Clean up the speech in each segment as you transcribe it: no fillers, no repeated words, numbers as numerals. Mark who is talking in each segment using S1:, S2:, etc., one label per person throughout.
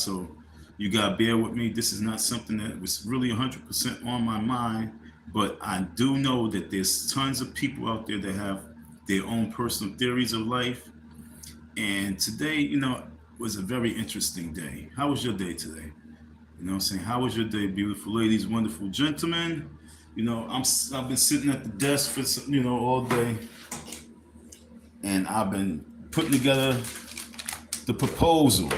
S1: so you gotta bear with me. This is not something that was really 100% on my mind, but I do know that there's tons of people out there that have their own personal theories of life. And today, was a very interesting day. How was your day today? You know what I'm saying? How was your day, beautiful ladies, wonderful gentlemen? I've been sitting at the desk for all day, and I've been putting together the proposal.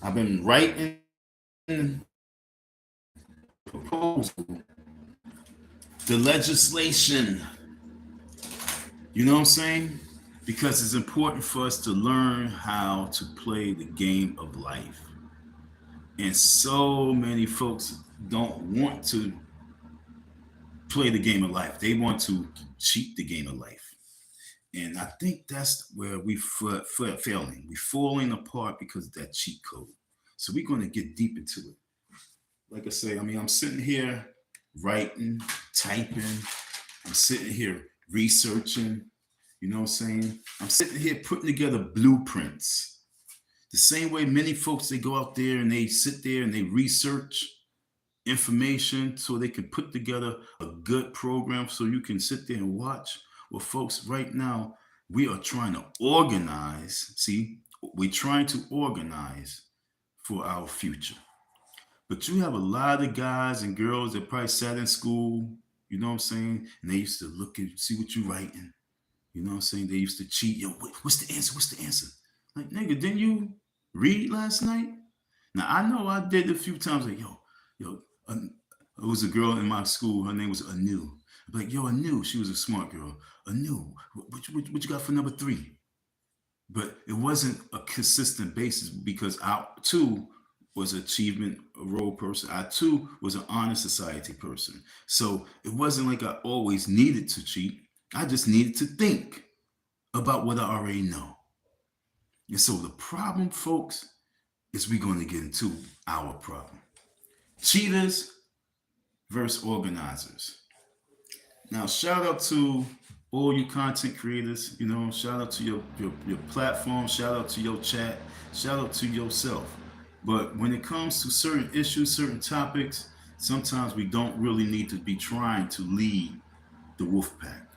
S1: I've been writing proposal, the legislation. You know what I'm saying? Because it's important for us to learn how to play the game of life. And so many folks don't want to play the game of life. They want to cheat the game of life. And I think that's where failing. We're falling apart because of that cheat code. So we're going to get deep into it. Like I say, I'm sitting here writing, typing. I'm sitting here researching. You know what I'm saying? I'm sitting here putting together blueprints. The same way many folks, they go out there and they sit there and they research information so they can put together a good program so you can sit there and watch. Well, folks, right now, we are trying to organize. See, we're trying to organize for our future. But you have a lot of guys and girls that probably sat in school, you know what I'm saying? And they used to look and see what you're writing. You know what I'm saying? They used to cheat. Yo, what's the answer? What's the answer? Like, nigga, didn't you read last night? Now, I know I did a few times. Like, yo, it was a girl in my school. Her name was Anu. I'm like, yo, Anu. She was a smart girl. Anu, what you got for number 3? But it wasn't a consistent basis because I, too, was an achievement role person. I, too, was an honor society person. So it wasn't like I always needed to cheat. I just needed to think about what I already know. And so the problem, folks, is we're going to get into our problem. Cheaters versus organizers. Now, shout out to all you content creators. Shout out to your platform. Shout out to your chat. Shout out to yourself. But when it comes to certain issues, certain topics, sometimes we don't really need to be trying to lead the wolf pack.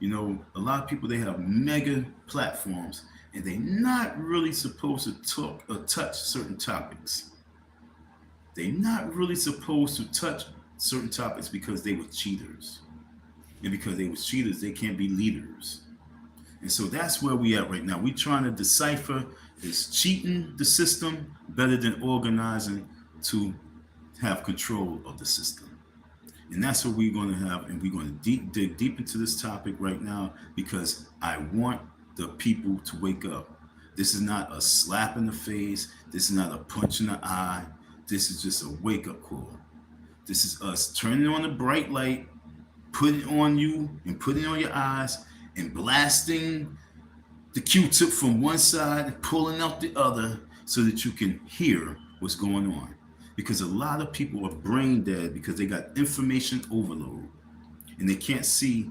S1: A lot of people, they have mega platforms and they're not really supposed to talk or touch certain topics. They're not really supposed to touch certain topics because they were cheaters. And because they were cheaters, they can't be leaders. And so that's where we at right now. We're trying to decipher, is cheating the system better than organizing to have control of the system? And that's what we're going to have. And we're going to dig deep into this topic right now because I want the people to wake up. This is not a slap in the face. This is not a punch in the eye. This is just a wake-up call. This is us turning on the bright light, putting it on you and putting it on your eyes and blasting the Q-tip from one side and pulling out the other so that you can hear what's going on. Because a lot of people are brain dead because they got information overload and they can't see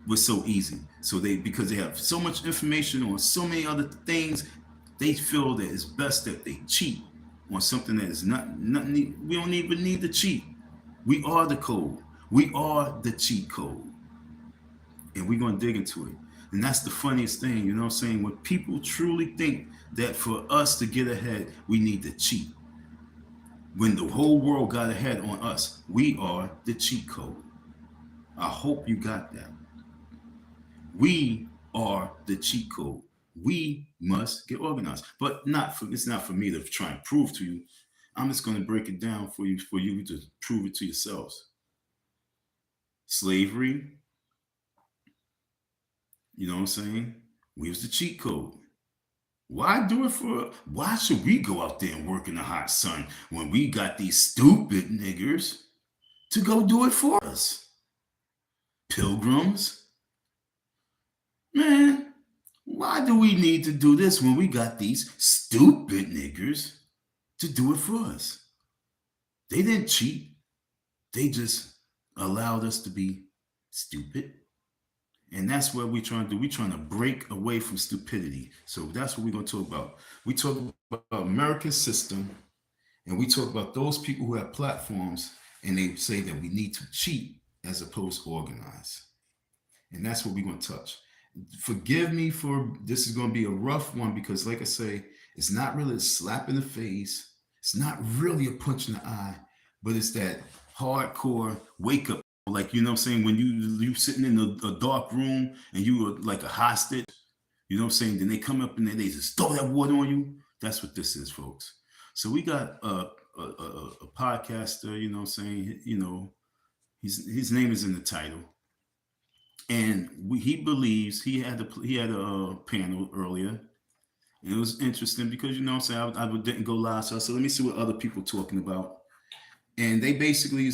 S1: what's so easy. So because they have so much information on so many other things, they feel that it's best that they cheat on something that is not we don't even need to cheat. We are the code. We are the cheat code. And we're going to dig into it. And that's the funniest thing, you know what I'm saying? When people truly think that for us to get ahead, we need to cheat. When the whole world got ahead on us, we are the cheat code. I hope you got that. We are the cheat code. We must get organized. But it's not for me to try and prove to you. I'm just going to break it down for you to prove it to yourselves. Slavery, you know what I'm saying? We was the cheat code. Why should we go out there and work in the hot sun when we got these stupid niggers to go do it for us? Pilgrims? Man, why do we need to do this when we got these stupid niggers to do it for us? They didn't cheat. They just allowed us to be stupid. And that's what we're trying to do. We're trying to break away from stupidity. So that's what we're going to talk about. We talk about American system, and we talk about those people who have platforms, and they say that we need to cheat as opposed to organize. And that's what we're going to touch. Forgive me for this is going to be a rough one because, like I say, it's not really a slap in the face. It's not really a punch in the eye, but it's that hardcore wake up. Like, you know what I'm saying? When you sitting in a dark room and you were like a hostage, you know what I'm saying? Then they come up and they just throw that water on you. That's what this is, folks. So we got a podcaster, you know what I'm saying? You know, his name is in the title. And he believes he had a panel earlier, and it was interesting because you know what I'm saying I didn't go live, so I said let me see what other people talking about, and they basically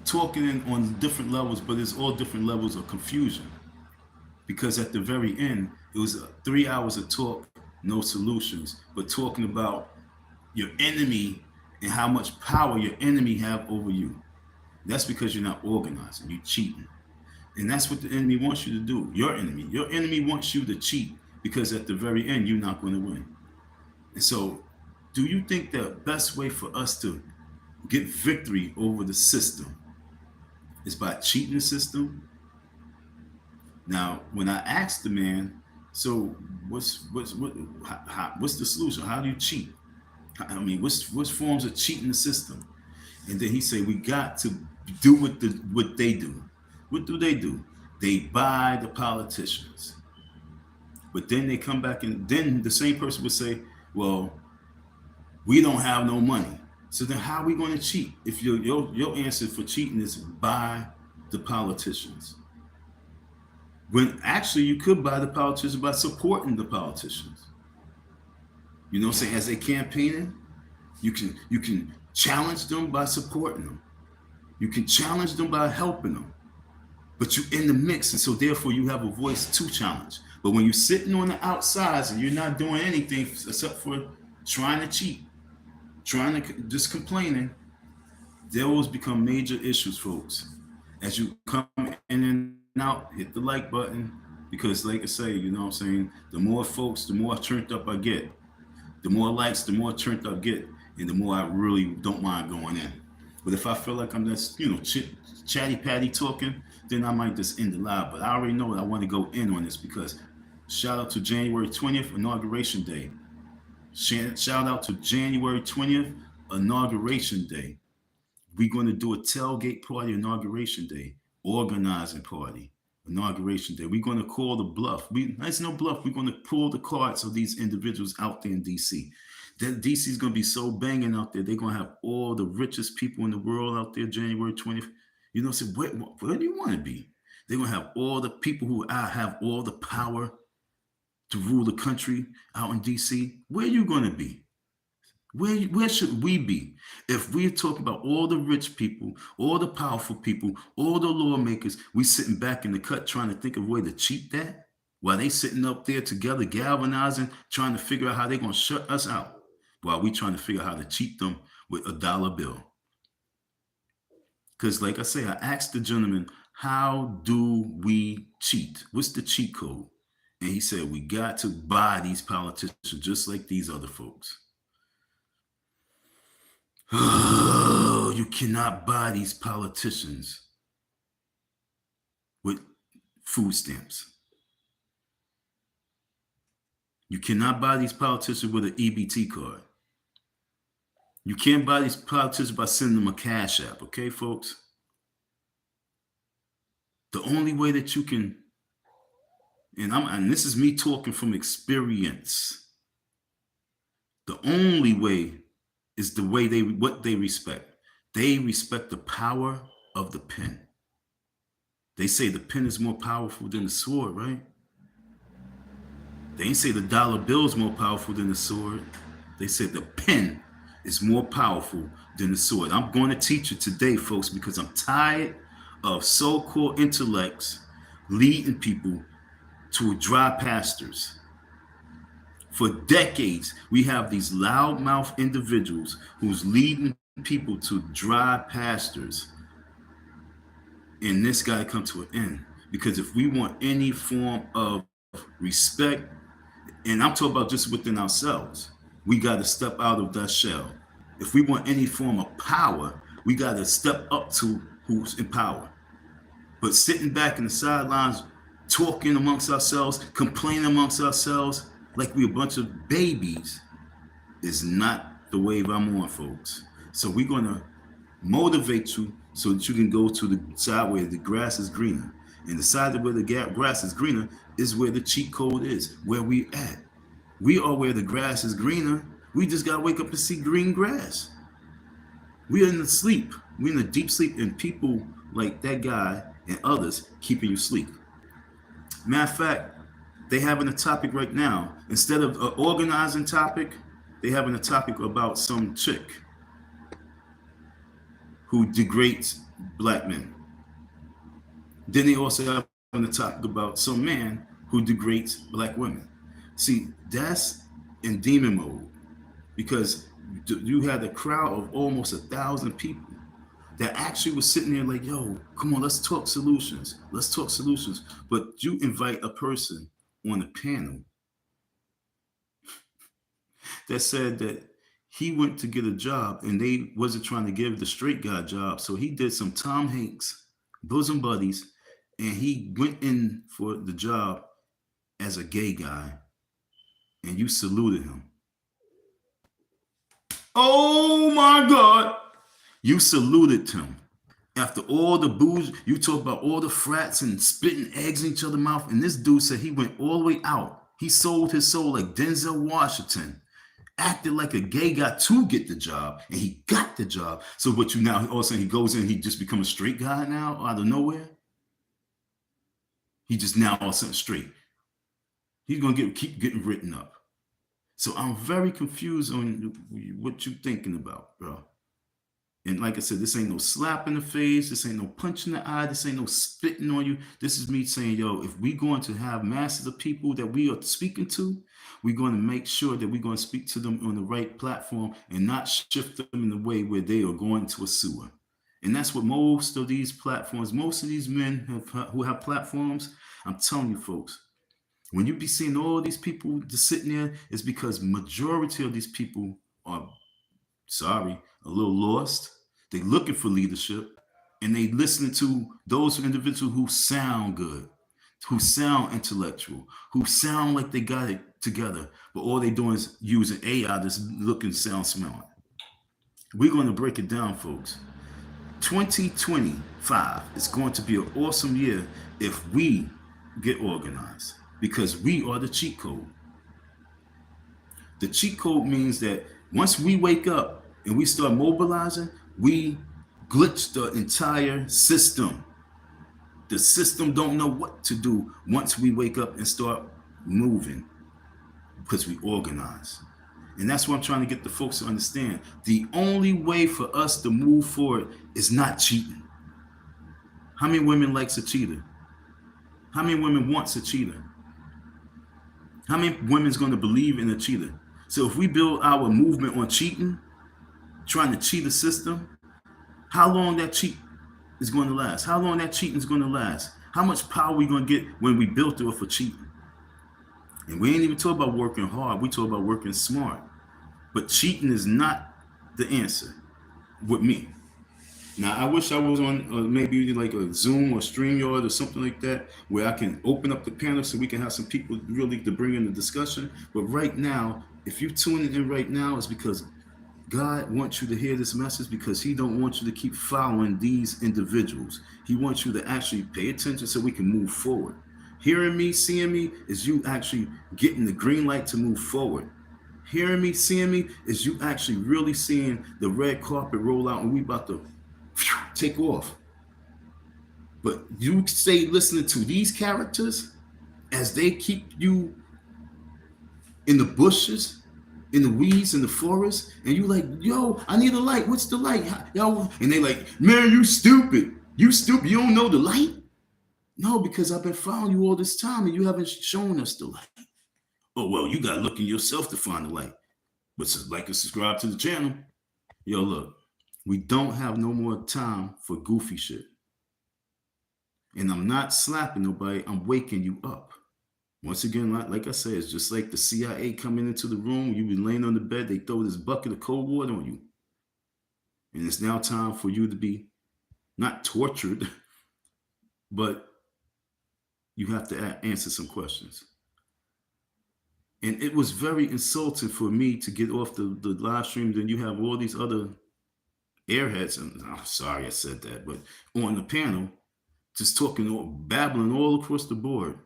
S1: talking on different levels, but it's all different levels of confusion because at the very end it was 3 hours of talk, no solutions, but talking about your enemy and how much power your enemy have over you. That's because you're not organizing, you're cheating. And that's what the enemy wants you to do. Your enemy wants you to cheat because at the very end, you're not going to win. And so, do you think the best way for us to get victory over the system is by cheating the system? Now, when I asked the man, so what's the solution? How do you cheat? I mean, what's forms of cheating the system? And then he said, we got to do what they do. What do? They buy the politicians. But then they come back and then the same person would say, well, we don't have no money. So then how are we going to cheat? If your answer for cheating is buy the politicians. When actually you could buy the politicians by supporting the politicians. You know what I'm saying? As they campaigning, you can challenge them by supporting them. You can challenge them by helping them. But you're in the mix, and so therefore you have a voice to challenge. But when you're sitting on the outsides and you're not doing anything except for trying to cheat, trying to just complaining, those become major issues, folks. As you come in and out, hit the like button, because like I say, you know what I'm saying, the more folks, the more turned up I get. The more likes, the more turned up I get, and the more I really don't mind going in. But if I feel like I'm just, chatty patty talking, then I might just end the live. But I already know that I want to go in on this because shout out to January 20th, Inauguration Day. Shout out to January 20th, Inauguration Day. We're going to do a tailgate party, Inauguration Day, organizing party, Inauguration Day. We're going to call the bluff. That's no bluff. We're going to pull the cards of these individuals out there in D.C. That DC is going to be so banging out there. They're going to have all the richest people in the world out there January 20th. You know, say, where do you want to be? They're going to have all the people who have all the power to rule the country out in DC. Where are you going to be? Where should we be? If we're talking about all the rich people, all the powerful people, all the lawmakers, we sitting back in the cut trying to think of a way to cheat that while they sitting up there together galvanizing, trying to figure out how they're going to shut us out while we trying to figure out how to cheat them with a dollar bill. Because like I say, I asked the gentleman, how do we cheat? What's the cheat code? And he said, we got to buy these politicians just like these other folks. Oh, you cannot buy these politicians with food stamps. You cannot buy these politicians with an EBT card. You can't buy these politicians by sending them a cash app, okay, folks? The only way that you can, and this is me talking from experience, the only way is the way what they respect. They respect the power of the pen. They say the pen is more powerful than the sword, right? They ain't say the dollar bill is more powerful than the sword. They said the pen is more powerful than the sword. I'm going to teach you today, folks, because I'm tired of so-called intellects leading people to dry pastures. For decades, we have these loudmouth individuals who's leading people to dry pastures. And this got to come to an end. Because if we want any form of respect, and I'm talking about just within ourselves, we got to step out of that shell. If we want any form of power, we got to step up to who's in power. But sitting back in the sidelines, talking amongst ourselves, complaining amongst ourselves like we a bunch of babies is not the wave I'm on, folks. So we're going to motivate you so that you can go to the side where the grass is greener. And the side where the grass is greener is where the cheat code is, where we at. We are where the grass is greener. We just got to wake up and see green grass. We are in the sleep. We're in a deep sleep, and people like that guy and others keeping you asleep. Matter of fact, they having a topic right now. Instead of an organizing topic, they having a topic about some chick who degrades black men. Then they also have a topic about some man who degrades black women. See, that's in demon mode, because you had a crowd of almost 1,000 people that actually was sitting there like, yo, come on, let's talk solutions. Let's talk solutions. But you invite a person on a panel that said that he went to get a job and they wasn't trying to give the straight guy a job. So he did some Tom Hanks bosom buddies, and he went in for the job as a gay guy, and you saluted him. Oh my God. You saluted him. After all the booze, you talk about all the frats and spitting eggs in each other's mouth, and this dude said he went all the way out. He sold his soul like Denzel Washington, acted like a gay guy to get the job, and he got the job. So what you now, all of a sudden he goes in, he just become a straight guy now out of nowhere? He just now all of a sudden straight. He's going to keep getting written up. So I'm very confused on what you're thinking about, bro. And like I said, this ain't no slap in the face. This ain't no punch in the eye. This ain't no spitting on you. This is me saying, yo, if we're going to have masses of people that we are speaking to, we're going to make sure that we're going to speak to them on the right platform and not shift them in the way where they are going to a sewer. And that's what most of these platforms, most of these men who have platforms, I'm telling you, folks, when you be seeing all these people just sitting there, it's because majority of these people are, sorry, a little lost. They looking for leadership, and they listening to those individuals who sound good, who sound intellectual, who sound like they got it together, but all they doing is using AI that's looking, sound, smart. We're going to break it down, folks. 2025 is going to be an awesome year if we get organized, because we are the cheat code. The cheat code means that once we wake up and we start mobilizing, we glitch the entire system. The system don't know what to do once we wake up and start moving, because we organize. And that's what I'm trying to get the folks to understand. The only way for us to move forward is not cheating. How many women likes a cheater? How many women wants a cheater? How many women's going to believe in a cheater? So if we build our movement on cheating, trying to cheat the system, how long that cheat is going to last? How long that cheating is going to last? How much power are we going to get when we built it off of cheating? And we ain't even talking about working hard. We talk about working smart. But cheating is not the answer with me. Now, I wish I was on maybe like a Zoom or StreamYard or something like that, where I can open up the panel so we can have some people really to bring in the discussion. But right now, if you're tuning in right now, it's because God wants you to hear this message, because he don't want you to keep following these individuals. He wants you to actually pay attention so we can move forward. Hearing me, seeing me is you actually getting the green light to move forward. Hearing me, seeing me is you actually really seeing the red carpet roll out and we about to take off. But you stay listening to these characters as they keep you in the bushes, in the weeds, in the forest, and you like, yo, I need a light. What's the light? Yo, and they like, man, you stupid. You stupid. You don't know the light? No, because I've been following you all this time and you haven't shown us the light. Oh, well, you got to look in yourself to find the light. But like and subscribe to the channel. Yo, look, we don't have no more time for goofy shit. And I'm not slapping nobody, I'm waking you up. Once again, like I said, it's just like the CIA coming into the room, you be laying on the bed, they throw this bucket of cold water on you. And it's now time for you to be not tortured, but you have to answer some questions. And it was very insulting for me to get off the live stream. Then you have all these other airheads, and I'm sorry I said that, but on the panel, just talking, babbling all across the board.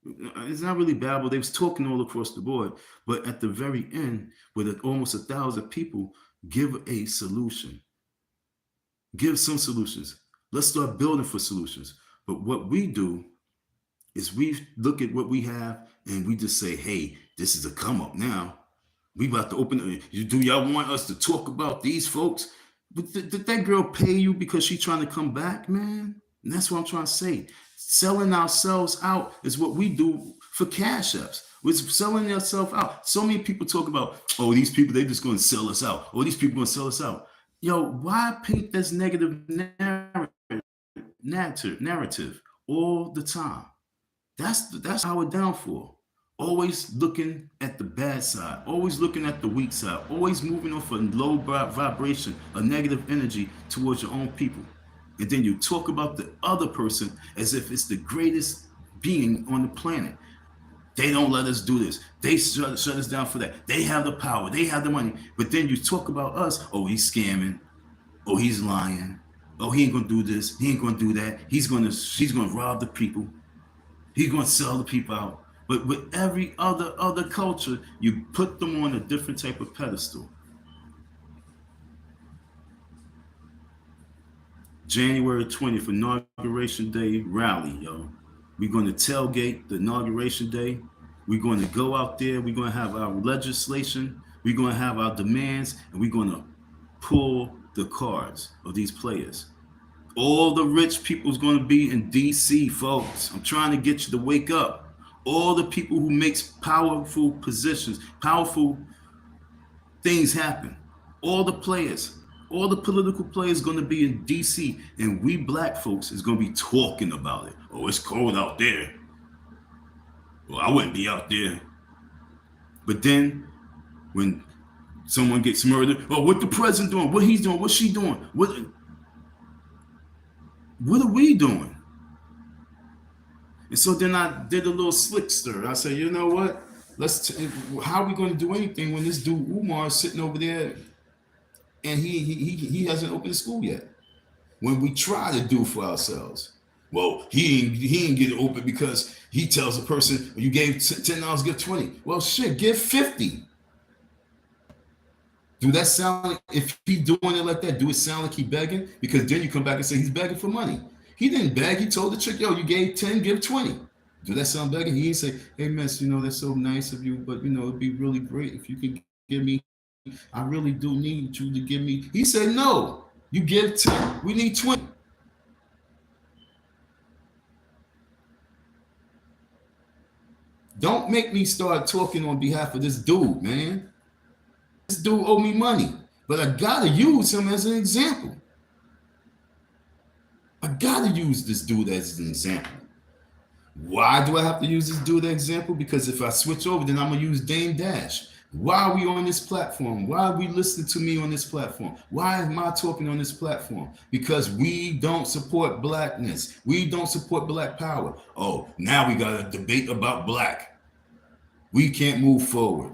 S1: It's not really babble. They was talking all across the board, but at the very end, with almost 1,000 people, give a solution. Give some solutions. Let's start building for solutions. But what we do is we look at what we have and we just say, hey, this is a come up now. We about to open. Do y'all want us to talk about these folks? But did that girl pay you because she trying to come back, man? And that's what I'm trying to say. Selling ourselves out is what we do for cash apps. We're selling ourselves out. So many people talk about, oh, these people, they just going to sell us out. Oh, these people going to sell us out. Yo, why paint this negative narrative all the time? That's our downfall. Always looking at the bad side, always looking at the weak side, always moving off a low vibration, a negative energy towards your own people. And then you talk about the other person as if it's the greatest being on the planet. They don't let us do this. They shut us down for that. They have the power. They have the money. But then you talk about us. Oh, he's scamming. Oh, he's lying. Oh, he ain't gonna do this. He ain't gonna do that. She's gonna rob the people. He's gonna sell the people out. But with every other culture, you put them on a different type of pedestal. January 20th, Inauguration Day rally, yo. We're going to tailgate the Inauguration Day. We're going to go out there. We're going to have our legislation. We're going to have our demands. And we're going to pull the cards of these players. All the rich people's going to be in D.C., folks. I'm trying to get you to wake up. All the people who makes powerful positions, powerful things happen. All the players, all the political players going to be in D.C. and we black folks is going to be talking about it. Oh, it's cold out there. Well, I wouldn't be out there. But then when someone gets murdered, oh, what the president doing? What he's doing? What's she doing? What are we doing? And so then I did a little slickster. I said, you know what? How are we going to do anything when this dude Umar is sitting over there and he hasn't opened the school yet? When we try to do for ourselves, well, he ain't get it open because he tells a person, you gave $10, give 20. Well, shit, give 50. Do that sound like, if he doing it like that, do it sound like he begging? Because then you come back and say he's begging for money. He didn't beg. He told the chick, yo, you gave 10, give 20. Do that sound begging? He didn't say, hey, miss, that's so nice of you, but, it'd be really great if you could give me, I really do need you to give me. He said, no, you give 10. We need 20. Don't make me start talking on behalf of this dude, man. This dude owe me money, but I got to use him as an example. I gotta use this dude as an example. Why do I have to use this dude as an example? Because if I switch over, then I'm gonna use Dame Dash. Why are we on this platform? Why are we listening to me on this platform? Why am I talking on this platform? Because we don't support blackness. We don't support black power. Oh, now we got a debate about black. We can't move forward.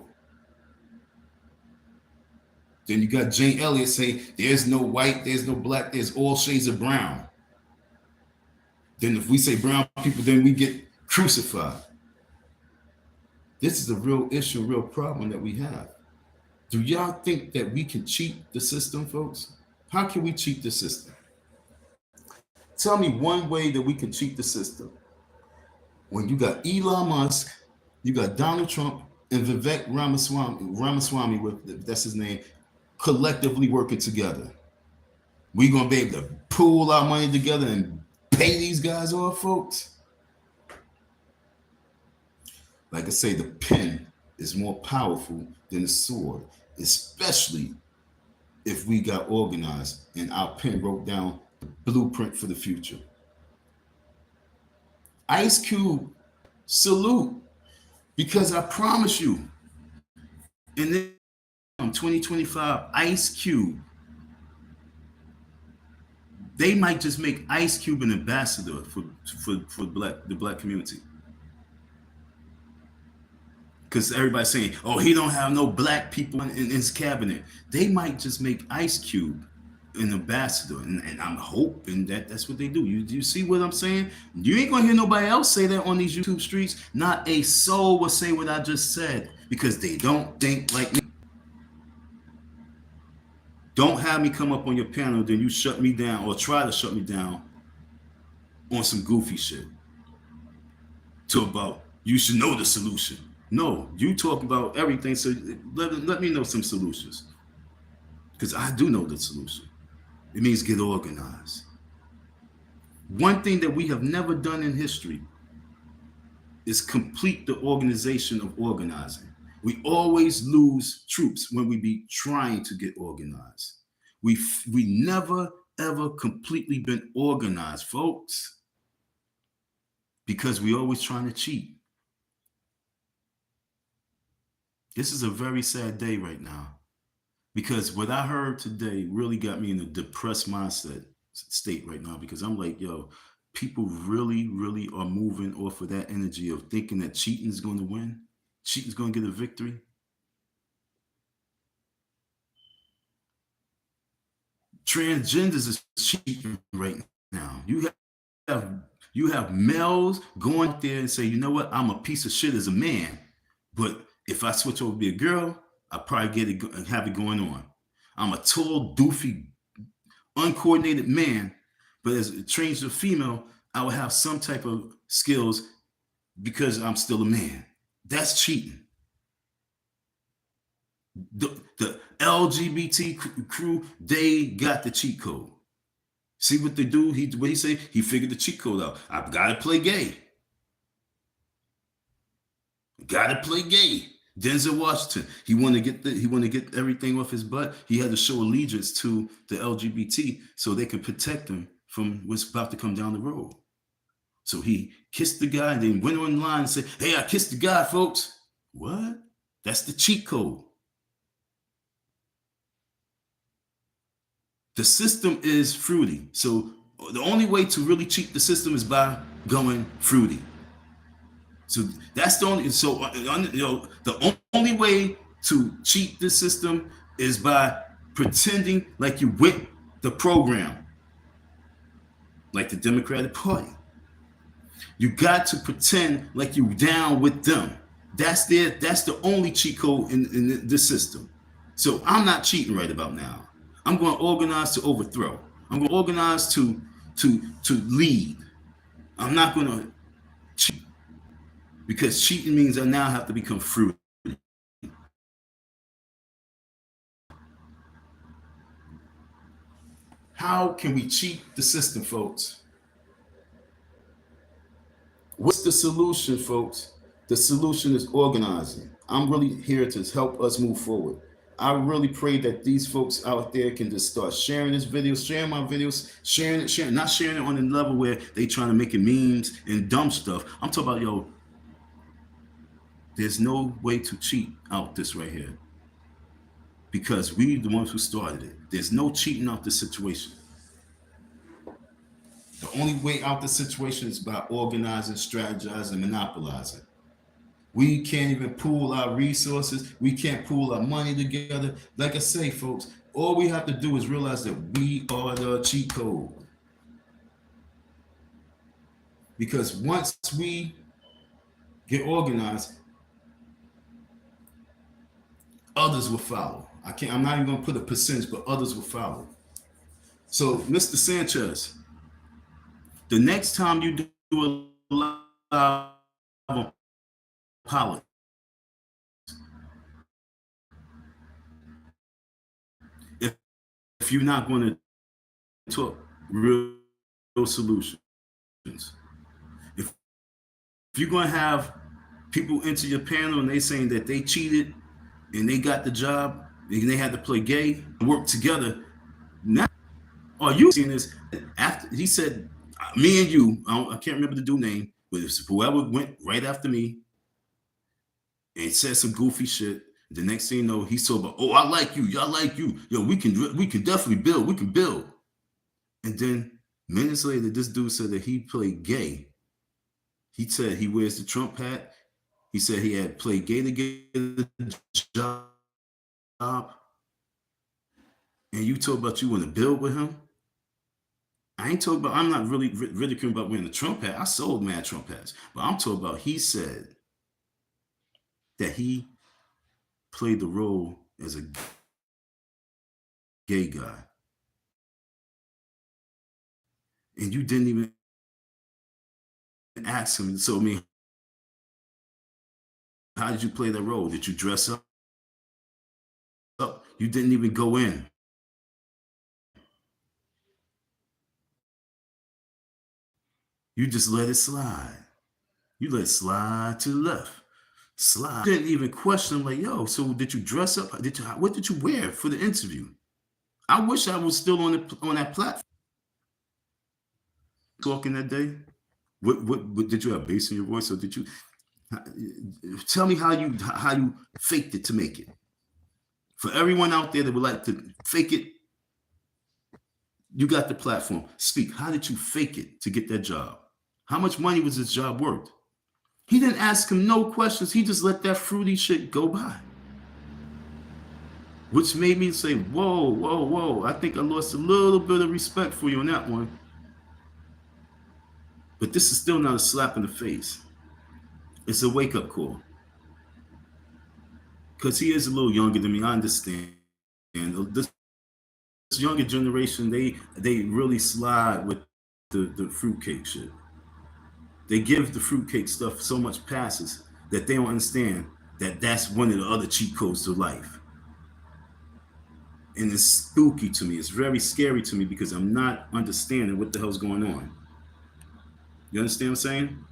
S1: Then you got Jane Elliott say, there's no white, there's no black, there's all shades of brown. Then if we say brown people, then we get crucified. This is a real issue, real problem that we have. Do y'all think that we can cheat the system, folks? How can we cheat the system? Tell me one way that we can cheat the system. When you got Elon Musk, you got Donald Trump, and Vivek Ramaswamy, that's his name, collectively working together. We're going to be able to pool our money together and pay these guys off, folks. Like I say, the pen is more powerful than the sword, especially if we got organized and our pen wrote down the blueprint for the future. Ice Cube, salute. Because I promise you, in this 2025, Ice Cube, they might just make Ice Cube an ambassador for the black community. Because everybody's saying, oh, he don't have no black people in his cabinet. They might just make Ice Cube an ambassador, and I'm hoping that that's what they do. You see what I'm saying? You ain't gonna hear nobody else say that on these YouTube streets. Not a soul will say what I just said because they don't think like me. Don't have me come up on your panel, then you shut me down or try to shut me down on some goofy shit. Talk about you should know the solution. No, you talk about everything, so let me know some solutions. Because I do know the solution. It means get organized. One thing that we have never done in history is complete the organization of organizing. We always lose troops when we be trying to get organized. We never, ever completely been organized, folks, because we always trying to cheat. This is a very sad day right now because what I heard today really got me in a depressed mindset state right now because I'm like, yo, people really, really are moving off of that energy of thinking that cheating is going to win. Cheating's going to get a victory. Transgenders is cheating right now. You have males going out there and say, you know what, I'm a piece of shit as a man, but if I switch over to be a girl, I probably get it and have it going on. I'm a tall, doofy, uncoordinated man, but as a transgender female, I will have some type of skills because I'm still a man. That's cheating. The LGBT crew, they got the cheat code. See what they do? What he say? He figured the cheat code out. I've got to play gay. Gotta play gay. Denzel Washington. He want to get everything off his butt. He had to show allegiance to the LGBT so they can protect him from what's about to come down the road. So he kissed the guy and then went online and said, "Hey, I kissed the guy, folks." What? That's the cheat code. The system is fruity. So the only way to really cheat the system is by going fruity. So that's the only. So the only way to cheat this system is by pretending like you with the program, like the Democratic Party. You got to pretend like you down with them. That's the only cheat code in this system. So I'm not cheating right about now. I'm going to organize to overthrow. I'm going to organize to lead. I'm not going to cheat. Because cheating means I now have to become fruity. How can we cheat the system, folks? What's the solution, folks? The solution is organizing. I'm really here to help us move forward. I really pray that these folks out there can just start sharing this video, sharing my videos, sharing, not sharing it on the level where they trying to make it memes and dumb stuff. I'm talking about, yo, there's no way to cheat out this right here because we the ones who started it. There's no cheating out this situation. The only way out the situation is by organizing, strategizing, monopolizing. We can't even pool our resources. We can't pool our money together. Like I say, folks, all we have to do is realize that we are the cheat code. Because once we get organized, others will follow. I'm not even going to put a percentage, but others will follow. So, Mr. Sanchez, the next time you do a live on politics, if you're not going to talk real solutions, if you're going to have people enter your panel and they saying that they cheated and they got the job and they had to play gay and work together, now are you seeing this? After he said, me and you, I can't remember the dude's name, whoever went right after me and said some goofy shit. The next thing you know, he's talking about, oh, I like you, y'all like you, yo, we can definitely build, we can build. And then minutes later, this dude said that he played gay. He said he wears the Trump hat. He said he had played gay to get a job. And you talk about you want to build with him? I ain't talking about, I'm not really ridiculing about wearing the Trump hat. I sold mad Trump hats. But I'm talking about he said that he played the role as a gay guy. And you didn't even ask him. So, I mean, how did you play that role? Did you dress up? You didn't even go in. You just let it slide. You let it slide to the left. Slide. You didn't even question him like, yo, so did you dress up? What did you wear for the interview? I wish I was still on that platform. Talking that day? What did you have bass in your voice, or did you tell me how you faked it to make it? For everyone out there that would like to fake it, you got the platform. Speak. How did you fake it to get that job? How much money was this job worth? He didn't ask him no questions. He just let that fruity shit go by. Which made me say, whoa, whoa, whoa. I think I lost a little bit of respect for you on that one. But this is still not a slap in the face. It's a wake-up call. Because he is a little younger than me, I understand. And this younger generation, they really slide with the fruitcake shit. They give the fruitcake stuff so much passes that they don't understand that that's one of the other cheat codes to life. And it's spooky to me. It's very scary to me because I'm not understanding what the hell's going on. You understand what I'm saying?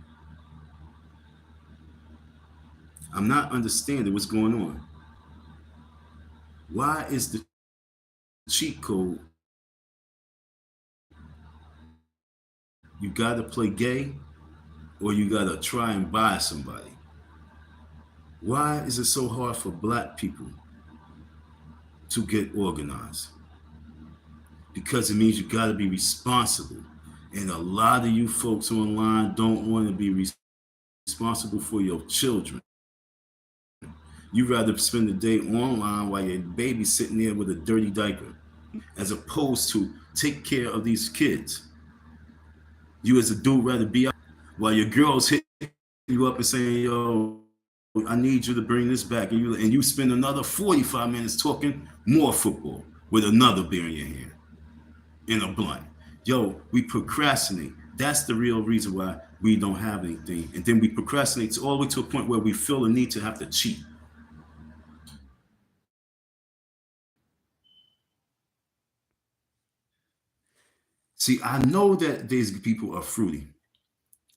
S1: I'm not understanding what's going on. Why is the cheat code you gotta play gay or you gotta try and buy somebody? Why is it so hard for black people to get organized? Because it means you gotta be responsible. And a lot of you folks online don't want to be responsible for your children. You rather spend the day online while your baby's sitting there with a dirty diaper, as opposed to take care of these kids. You as a dude rather be out while your girl's hitting you up and saying, yo, I need you to bring this back. And you spend another 45 minutes talking more football with another beer in your hand in a blunt. Yo, we procrastinate. That's the real reason why we don't have anything. And then we procrastinate all the way to a point where we feel the need to have to cheat. See, I know that these people are fruity.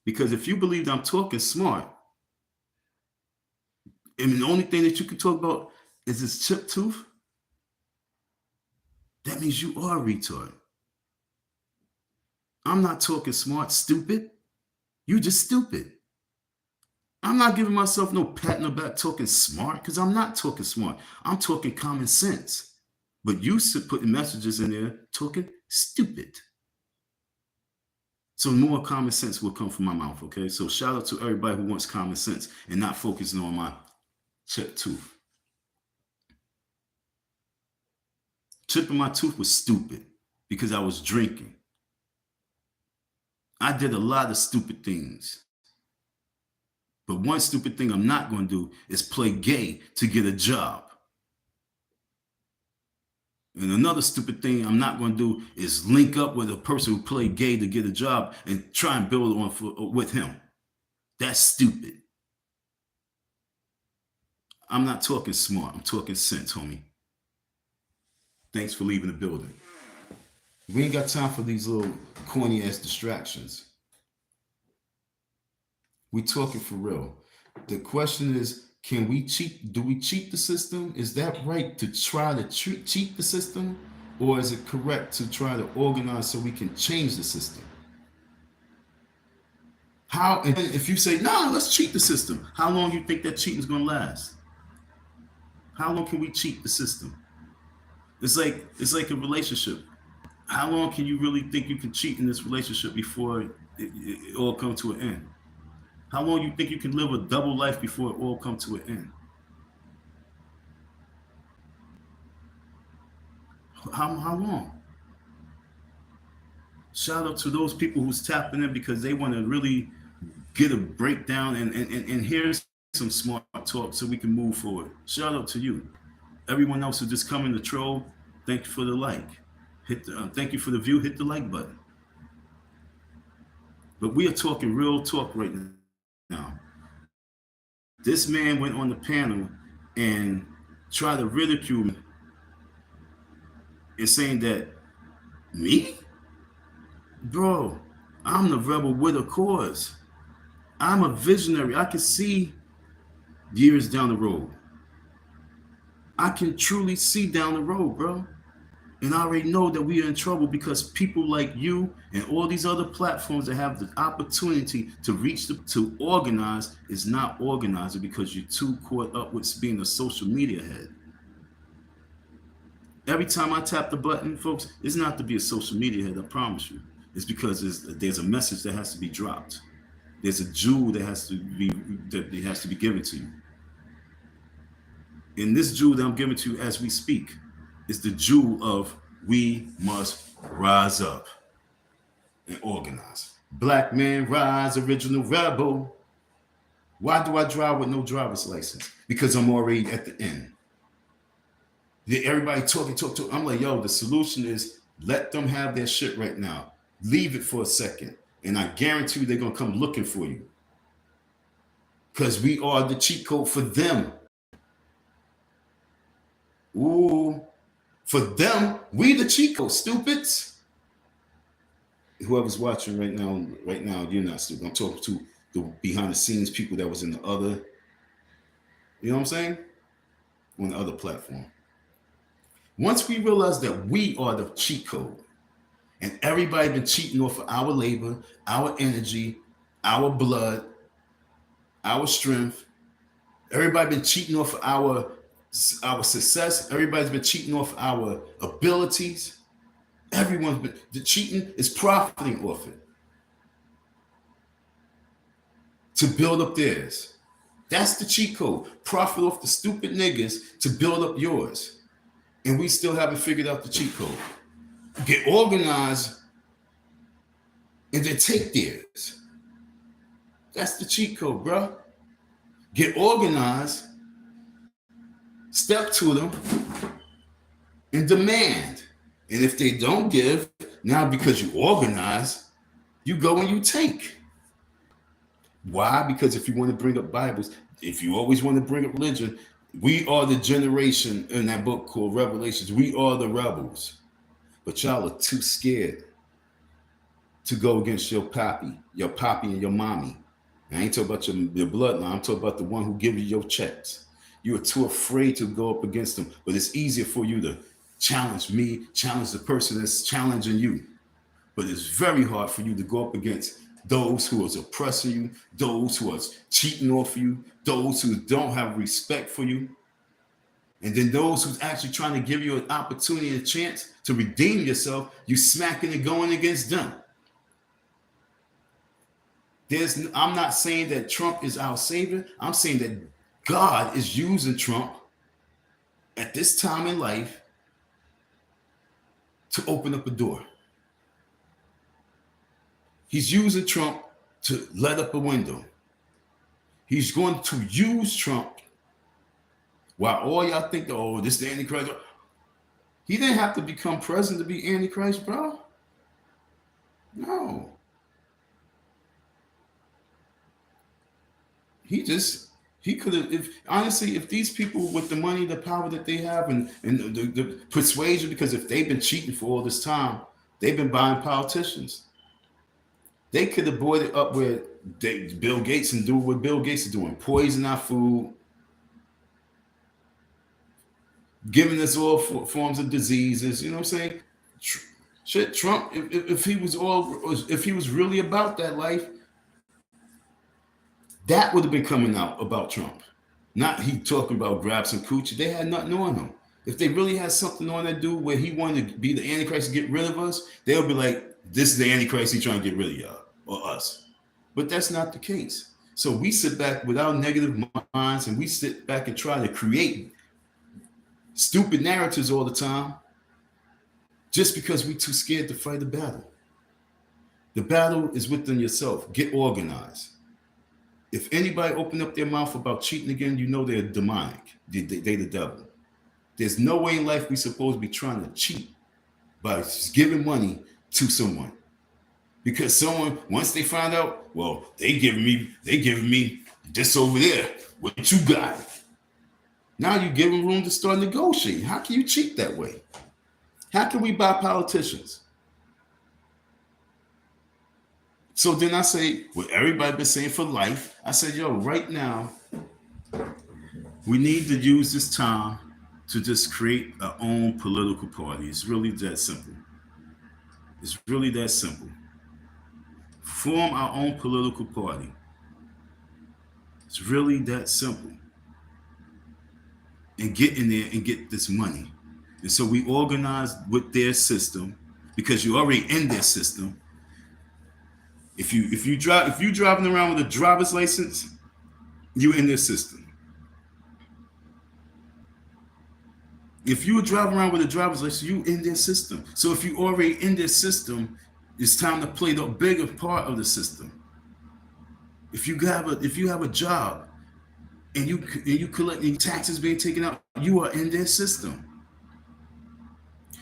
S1: Because if you believe that I'm talking smart, and the only thing that you can talk about is this chipped tooth, that means you are a retard. I'm not talking smart, stupid. You just stupid. I'm not giving myself no pat on the back talking smart because I'm not talking smart. I'm talking common sense. But you putting messages in there talking stupid. So more common sense will come from my mouth, okay? So shout out to everybody who wants common sense and not focusing on my chipped tooth. Chipping my tooth was stupid because I was drinking. I did a lot of stupid things. But one stupid thing I'm not going to do is play gay to get a job. And another stupid thing I'm not going to do is link up with a person who played gay to get a job and try and build on with him. That's stupid. I'm not talking smart. I'm talking sense, homie. Thanks for leaving the building. We ain't got time for these little corny ass distractions. We talking for real. The question is, can we cheat? Do we cheat the system? Is that right to try to cheat the system? Or is it correct to try to organize so we can change the system? How, and if you say, nah, let's cheat the system, how long do you think that cheating is going to last? How long can we cheat the system? It's like a relationship. How long can you really think you can cheat in this relationship before it all comes to an end? How long you think you can live a double life before it all comes to an end? How long? Shout out to those people who's tapping in because they want to really get a breakdown and here's some smart talk so we can move forward. Shout out to you. Everyone else who just coming to troll, thank you for the like. Thank you for the view. Hit the like button. But we are talking real talk right now. This man went on the panel and tried to ridicule me and saying that me, bro, I'm the rebel with a cause. I'm a visionary. I can see years down the road. I can truly see down the road, bro. And I already know that we are in trouble because people like you and all these other platforms that have the opportunity to reach to organize is not organizing because you're too caught up with being a social media head. Every time I tap the button, folks, it's not to be a social media head, I promise you. It's because there's a message that has to be dropped. There's a jewel that has to be given to you. And this jewel that I'm giving to you as we speak is the jewel of we must rise up and organize. Black man rise, original rebel. Why do I drive with no driver's license? Because I'm already at the end. Everybody talking. I'm like, yo, the solution is let them have their shit right now. Leave it for a second. And I guarantee you they're going to come looking for you. Because we are the cheat code for them. Ooh. For them, we the cheat code, stupids. Whoever's watching right now, you're not stupid. I'm talking to the behind the scenes people that was in the other, you know what I'm saying? On the other platform. Once we realize that we are the cheat code, and everybody been cheating off of our labor, our energy, our blood, our strength, everybody been cheating off of our success. Everybody's been cheating off our abilities. Everyone's been, the cheating is profiting off it to build up theirs. That's the cheat code. Profit off the stupid niggas to build up yours. And we still haven't figured out the cheat code. Get organized and then take theirs. That's the cheat code, bro. Get organized, step to them, and demand. And if they don't give, now because you organize, you go and you take. Why? Because if you want to bring up Bibles, if you always want to bring up religion, we are the generation in that book called Revelations. We are the rebels. But y'all are too scared to go against your papi and your mommy. I ain't talking about your bloodline. I'm talking about the one who gives you your checks. You are too afraid to go up against them. But it's easier for you to challenge me, challenge the person that's challenging you. But it's very hard for you to go up against those who are oppressing you, those who are cheating off you, those who don't have respect for you. And then those who's actually trying to give you an opportunity and a chance to redeem yourself, you smacking and going against them. I'm not saying that Trump is our savior. I'm saying that God is using Trump at this time in life to open up a door. He's using Trump to let up a window. He's going to use Trump while all y'all think, oh, this is the Antichrist. He didn't have to become president to be Antichrist, bro. No. He could have, if these people with the money, the power that they have, and the persuasion, because if they've been cheating for all this time, they've been buying politicians. They could have brought it up with Bill Gates and do what Bill Gates is doing, poison our food, giving us all forms of diseases. You know what I'm saying? Shit, Trump, if he was really about that life, That would have been coming out about Trump. Not he talking about grab some coochie. They had nothing on him. If they really had something on that dude where he wanted to be the Antichrist to get rid of us, they'll be like, this is the Antichrist, he's trying to get rid of y'all or us. But that's not the case. So we sit back with our negative minds and we sit back and try to create stupid narratives all the time just because we're too scared to fight the battle. The battle is within yourself. Get organized. If anybody open up their mouth about cheating again, you know they're demonic. They the devil. There's no way in life we're supposed to be trying to cheat by giving money to someone. Because someone, once they find out, well, they giving me this over there. What you got? Now you give them room to start negotiating. How can you cheat that way? How can we buy politicians? So then I say, what everybody been saying for life, I said, yo, right now, we need to use this time to just create our own political party. It's really that simple. It's really that simple. Form our own political party. It's really that simple. And get in there and get this money. And so we organize with their system because you're already in their system. If you driving around with a driver's license, you're in their system. If you were driving around with a driver's license, you in their system. So if you already in their system, it's time to play the bigger part of the system. If you have a job and you collecting taxes being taken out, you are in their system.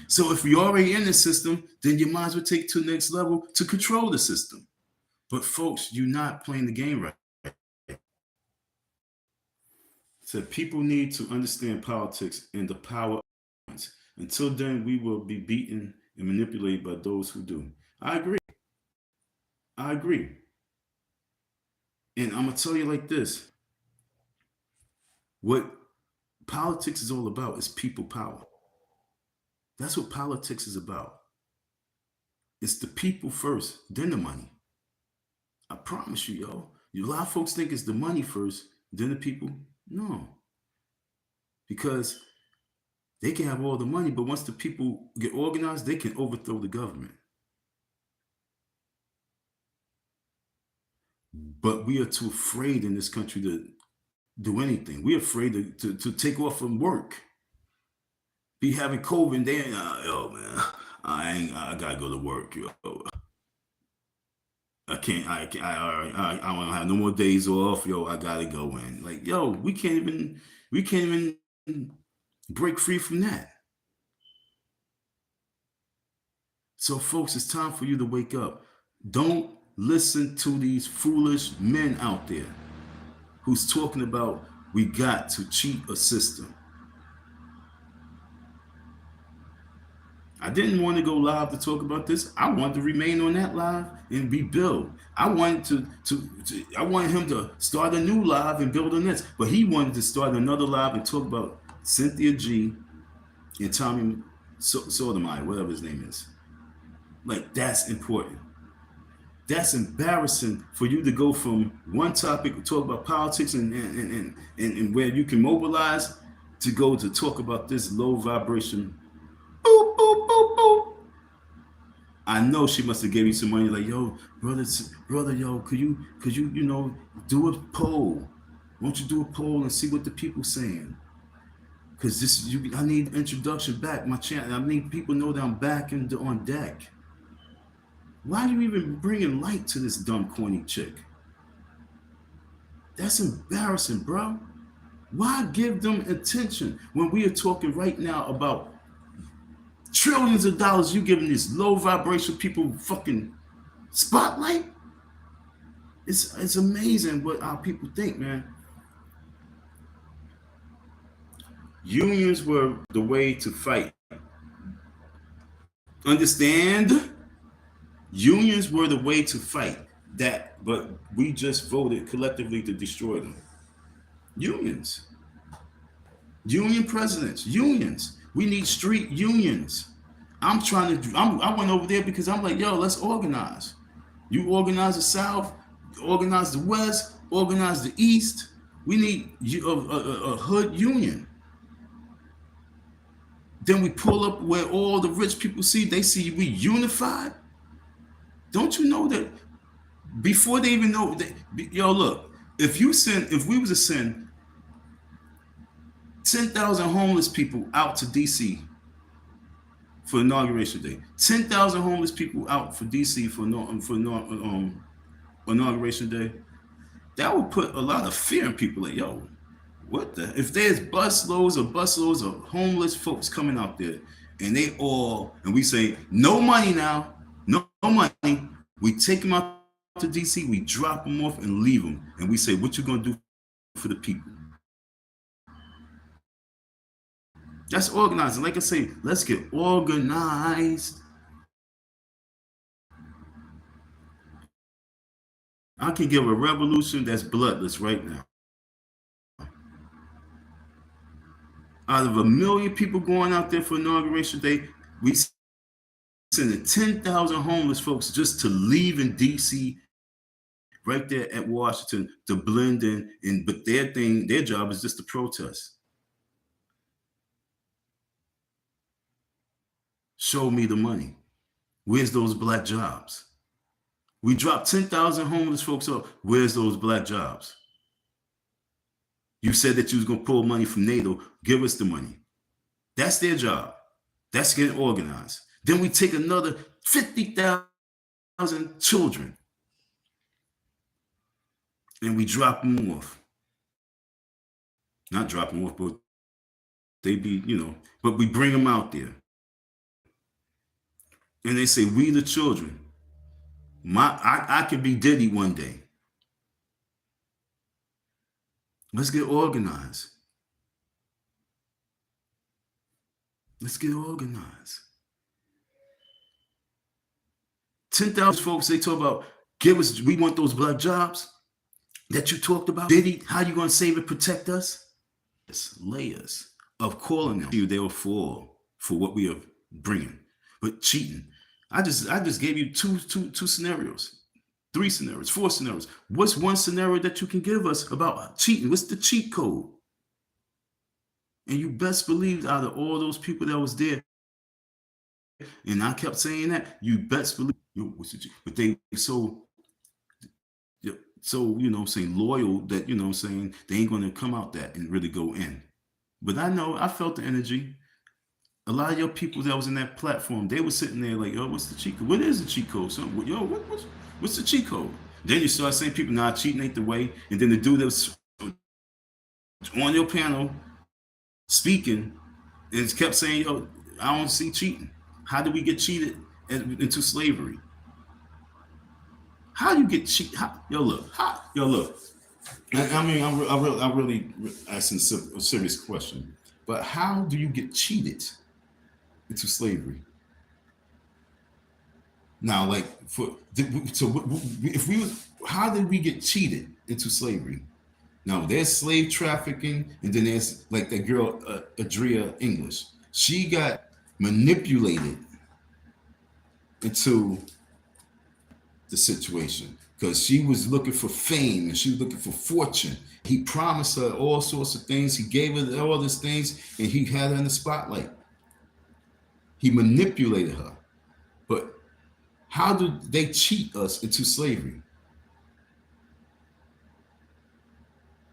S1: So if you're already in the system, then you might as well take it to the next level to control the system. But folks, you're not playing the game right. So people need to understand politics and the power. Until then, we will be beaten and manipulated by those who do. I agree. And I'm going to tell you like this. What politics is all about is people power. That's what politics is about. It's the people first, then the money. I promise you, yo. A lot of folks think it's the money first, then the people. No. Because they can have all the money, but once the people get organized, they can overthrow the government. But we are too afraid in this country to do anything. We're afraid to take off from work. Be having COVID and then, yo, man, I gotta go to work, yo. I don't have no more days off, yo. I gotta go in. Like, yo, we can't even break free from that. So, folks, it's time for you to wake up. Don't listen to these foolish men out there who's talking about we got to cheat a system. I didn't want to go live to talk about this. I wanted to remain on that live and rebuild. I wanted I wanted him to start a new live and build on this, but he wanted to start another live and talk about Cynthia G and Tommy Sotomayor, whatever his name is. Like, that's important. That's embarrassing for you to go from one topic to talk about politics and where you can mobilize to go to talk about this low vibration. Boop, boop, boop, boop. I know she must have gave you some money, like, yo, brother, yo, could you do a poll? Won't you do a poll and see what the people saying? Because I need introduction back, my channel. I need people to know that I'm back and on deck. Why are you even bringing light to this dumb, corny chick? That's embarrassing, bro. Why give them attention when we are talking right now about trillions of dollars you giving these low vibration people fucking spotlight? It's amazing what our people think, man. Unions were the way to fight. Understand? Unions were the way to fight that, but we just voted collectively to destroy them. Unions. Union presidents. Unions. We need street unions. I went over there because I'm like, yo, let's organize. You organize the South, organize the West, organize the East. We need a hood union. Then we pull up where all the rich people see. They see we unified. Don't you know that before they even know that, yo, look, if we was to send 10,000 homeless people out to DC for inauguration day, 10,000 homeless people out for DC for inauguration day, that would put a lot of fear in people. Like, yo, what the? If there's busloads of homeless folks coming out there, and and we say no money now, no money. We take them out to DC, we drop them off and leave them, and we say, what you gonna do for the people? That's organizing. Like I say, let's get organized. I can give a revolution that's bloodless right now. Out of 1,000,000 people going out there for inauguration day, we sending 10,000 homeless folks just to leave in DC, right there at Washington, to blend in. But their job is just to protest. Show me the money. Where's those black jobs? We dropped 10,000 homeless folks up. Where's those black jobs? You said that you was going to pull money from NATO. Give us the money. That's their job. That's getting organized. Then we take another 50,000 children and we drop them off. Not drop them off, but they be, but we bring them out there. And they say, we the children. I could be Diddy one day. Let's get organized. Let's get organized. 10,000 folks, they talk about, we want those black jobs that you talked about. Diddy, how you gonna save and protect us? It's layers of calling them. They will fall for what we are bringing. But cheating. I just gave you two scenarios, 3 scenarios, 4 scenarios. What's one scenario that you can give us about cheating? What's the cheat code? And you best believe out of all those people that was there, and I kept saying that, you best believe, what's the cheat? But they so saying loyal that, saying they ain't going to come out that and really go in. But I felt the energy. A lot of your people that was in that platform, they were sitting there like, yo, what's the cheat code? What is the cheat code? So, yo, what's the cheat code? Then you start saying people, nah, cheating ain't the way. And then the dude that was on your panel speaking and kept saying, yo, I don't see cheating. How do we get cheated into slavery? How do you get cheated? Yo, look. I mean, I'm really asking a serious question. But how do you get cheated into slavery? Now, like, how did we get cheated into slavery? Now, there's slave trafficking, and then there's like that girl, Adria English. She got manipulated into the situation because she was looking for fame and she was looking for fortune. He promised her all sorts of things. He gave her all these things, and he had her in the spotlight. He manipulated her. But how did they cheat us into slavery?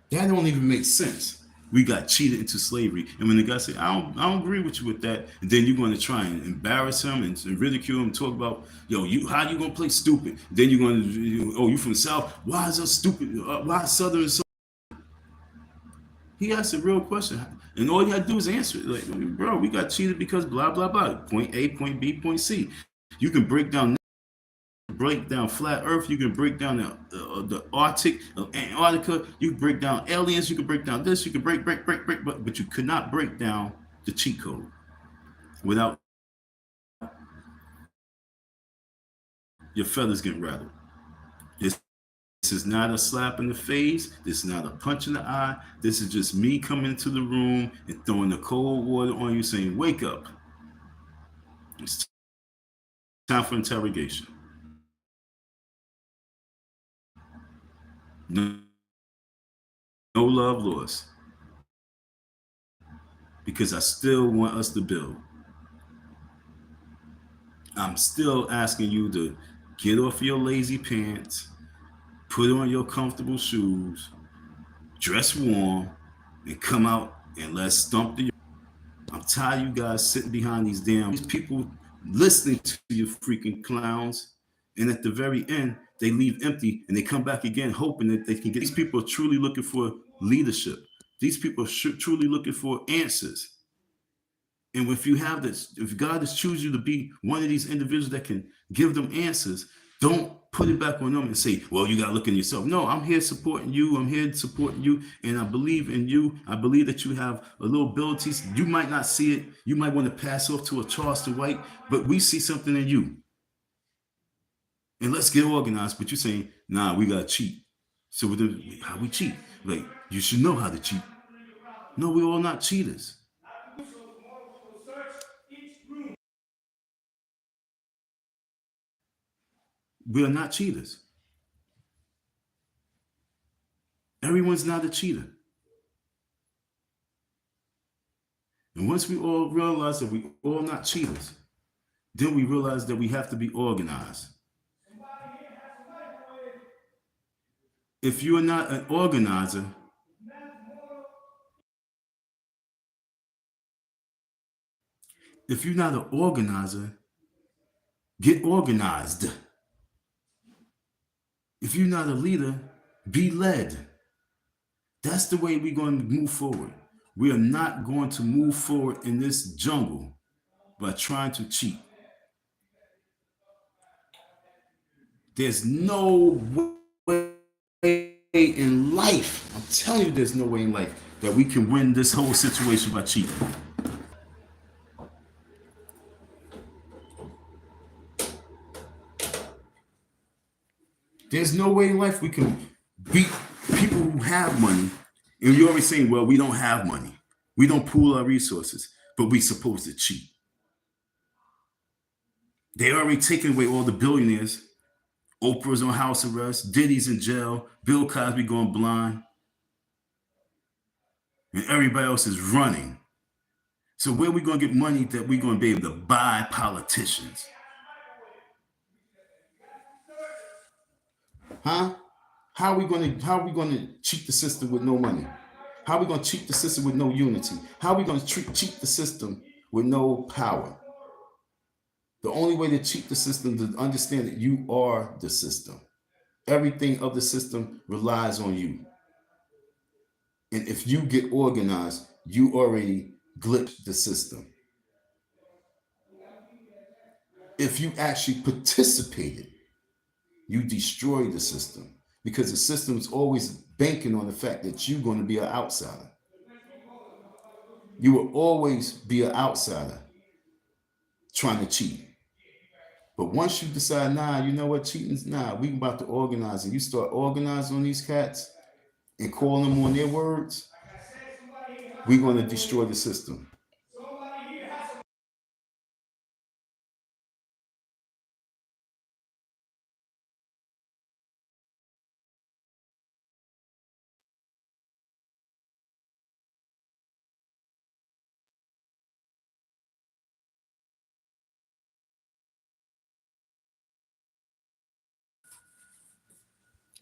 S1: That don't even make sense. We got cheated into slavery. And when the guy said, I don't agree with you with that, and then you're going to try and embarrass him and ridicule him and talk about, yo, how you going to play stupid? Then you're going to, you from the South. Why is that stupid? Why is Southern so? He asked a real question. And all you got to do is answer it. Like, bro, we got cheated because blah, blah, blah. Point A, point B, point C. You can break down flat earth, you can break down the Arctic, Antarctica, you can break down aliens, you can break down this, you can break, but you could not break down the cheat code without your feathers getting rattled. This is not a slap in the face, this is not a punch in the eye, this is just me coming into the room and throwing the cold water on you saying, wake up. It's time for interrogation. No no love lost, because I still want us to build. I'm still asking you to get off your lazy pants, put on your comfortable shoes, dress warm, and come out and let's stump the. I'm tired of you guys sitting behind these people listening to you freaking clowns. And at the very end, they leave empty and they come back again hoping that they can get. These people are truly looking for leadership. These people are truly looking for answers. And if you have this, if God has chosen you to be one of these individuals that can give them answers, don't put it back on them and say, well, you got to look in yourself. No, I'm here supporting you. I'm here supporting you. And I believe in you. I believe that you have a little abilities. You might not see it. You might want to pass off to a Charleston White, but we see something in you. And let's get organized. But you're saying, nah, we got to cheat. So how we cheat? Like, you should know how to cheat. No, we're all not cheaters. We are not cheaters. Everyone's not a cheater. And once we all realize that we all not cheaters, then we realize that we have to be organized. If you are not an organizer, get organized. If you're not a leader, be led. That's the way we're going to move forward. We are not going to move forward in this jungle by trying to cheat. There's no way in life, I'm telling you, there's no way in life that we can win this whole situation by cheating. There's no way in life we can beat people who have money. And you're always saying, well, we don't have money. We don't pool our resources, but we're supposed to cheat. They already taken away all the billionaires. Oprah's on house arrest, Diddy's in jail, Bill Cosby going blind, and everybody else is running. So where are we going to get money that we're going to be able to buy politicians? Huh? How are we going to cheat the system with no money? How are we going to cheat the system with no unity? How are we going to cheat the system with no power? The only way to cheat the system is to understand that you are the system. Everything of the system relies on you. And if you get organized, you already glitch the system. If you actually participated, you destroy the system, because the system is always banking on the fact that you're going to be an outsider. You will always be an outsider trying to cheat. But once you decide, nah, you know what, cheating's we about to organize, and you start organizing on these cats and calling them on their words, we're going to destroy the system.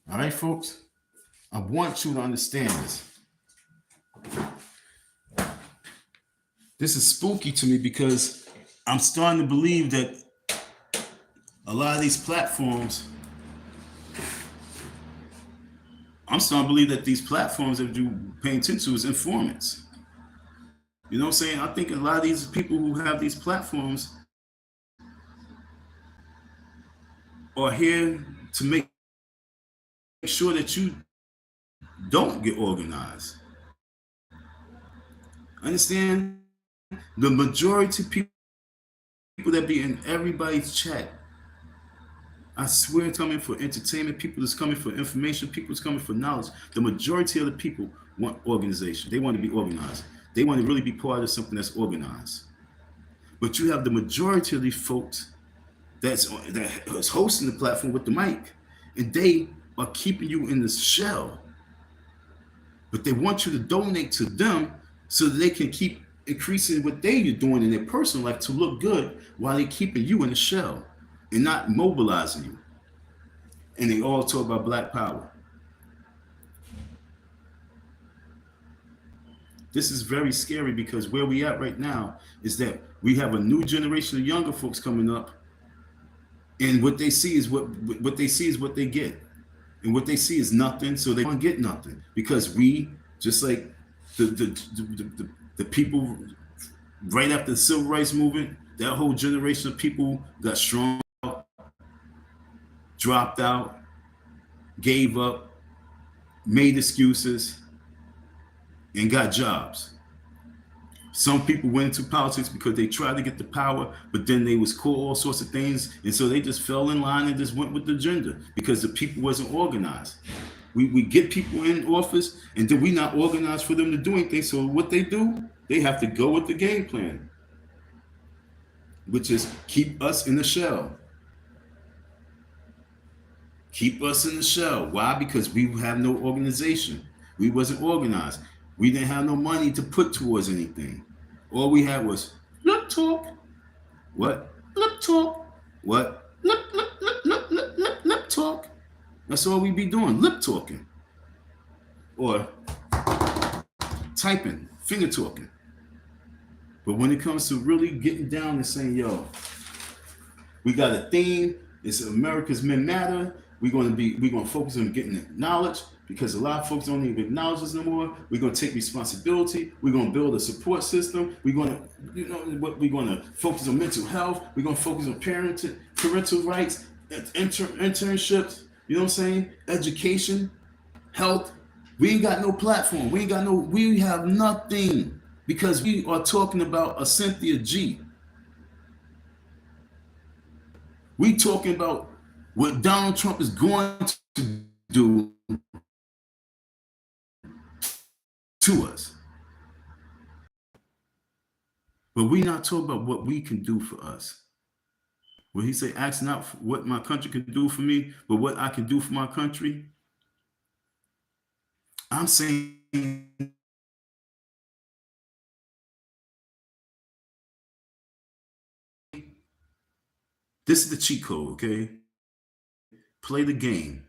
S1: All right, folks, I want you to understand this. This is spooky to me, because I'm starting to believe that a lot of these platforms, that you're paying attention to is informants. You know what I'm saying? I think a lot of these people who have these platforms are here to make sure that you don't get organized. Understand? The majority of people that be in everybody's chat, I swear, coming for entertainment, people that's coming for information, people that's coming for knowledge. The majority of the people want organization. They want to be organized. They want to really be part of something that's organized. But you have the majority of these folks that's hosting the platform with the mic, and they are keeping you in this shell. but they want you to donate to them so that they can keep increasing what they are doing in their personal life to look good while they're keeping you in the shell and not mobilizing you. And they all talk about black power. This is very scary because where we at right now is that we have a new generation of younger folks coming up, and what they see is what they see is what they get, and what they see is nothing, so they don't get nothing because we just like the people right after the civil rights movement, that whole generation of people got strong, dropped out, gave up, made excuses, and got jobs. Some people went into politics because they tried to get the power, but then they was called all sorts of things, and so they just fell in line and just went with the agenda because the people wasn't organized. We get people in office, and then we not organized for them to do anything. So what they do, they have to go with the game plan, which is keep us in the shell. Keep us in the shell. Why? Because we have no organization. We wasn't organized. We didn't have no money to put towards anything. All we had was lip talk. What? Lip talk. What? Lip talk. That's all we be doing, lip talking. Or typing, finger talking. But when it comes to really getting down and saying, yo, we got a theme, it's America's Men Matter. We're gonna focus on getting knowledge because a lot of folks don't even acknowledge us no more. We're gonna take responsibility. We're gonna build a support system. We're gonna focus on mental health. We're gonna focus on parental rights, internships. You know what I'm saying? Education, health. We ain't got no platform. We have nothing because we are talking about a Cynthia G. We talking about what Donald Trump is going to do to us. But we not talking about what we can do for us. When he say, ask not what my country can do for me, but what I can do for my country. I'm saying this is the cheat code, okay? Play the game.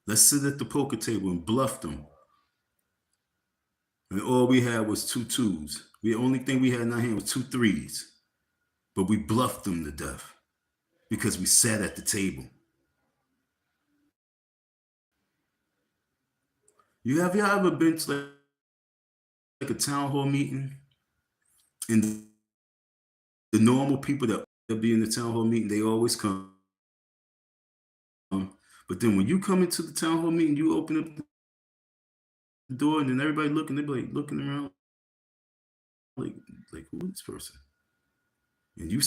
S1: Let's sit at the poker table and bluff them. And all we had was 2 2s. The only thing we had in our hand was 2 3s. But we bluffed them to death because we sat at the table. Have you ever been to like a town hall meeting and the normal people that be in the town hall meeting, they always come. But then when you come into the town hall meeting, you open up the door and then everybody looking, they be like looking around like who is this person? And you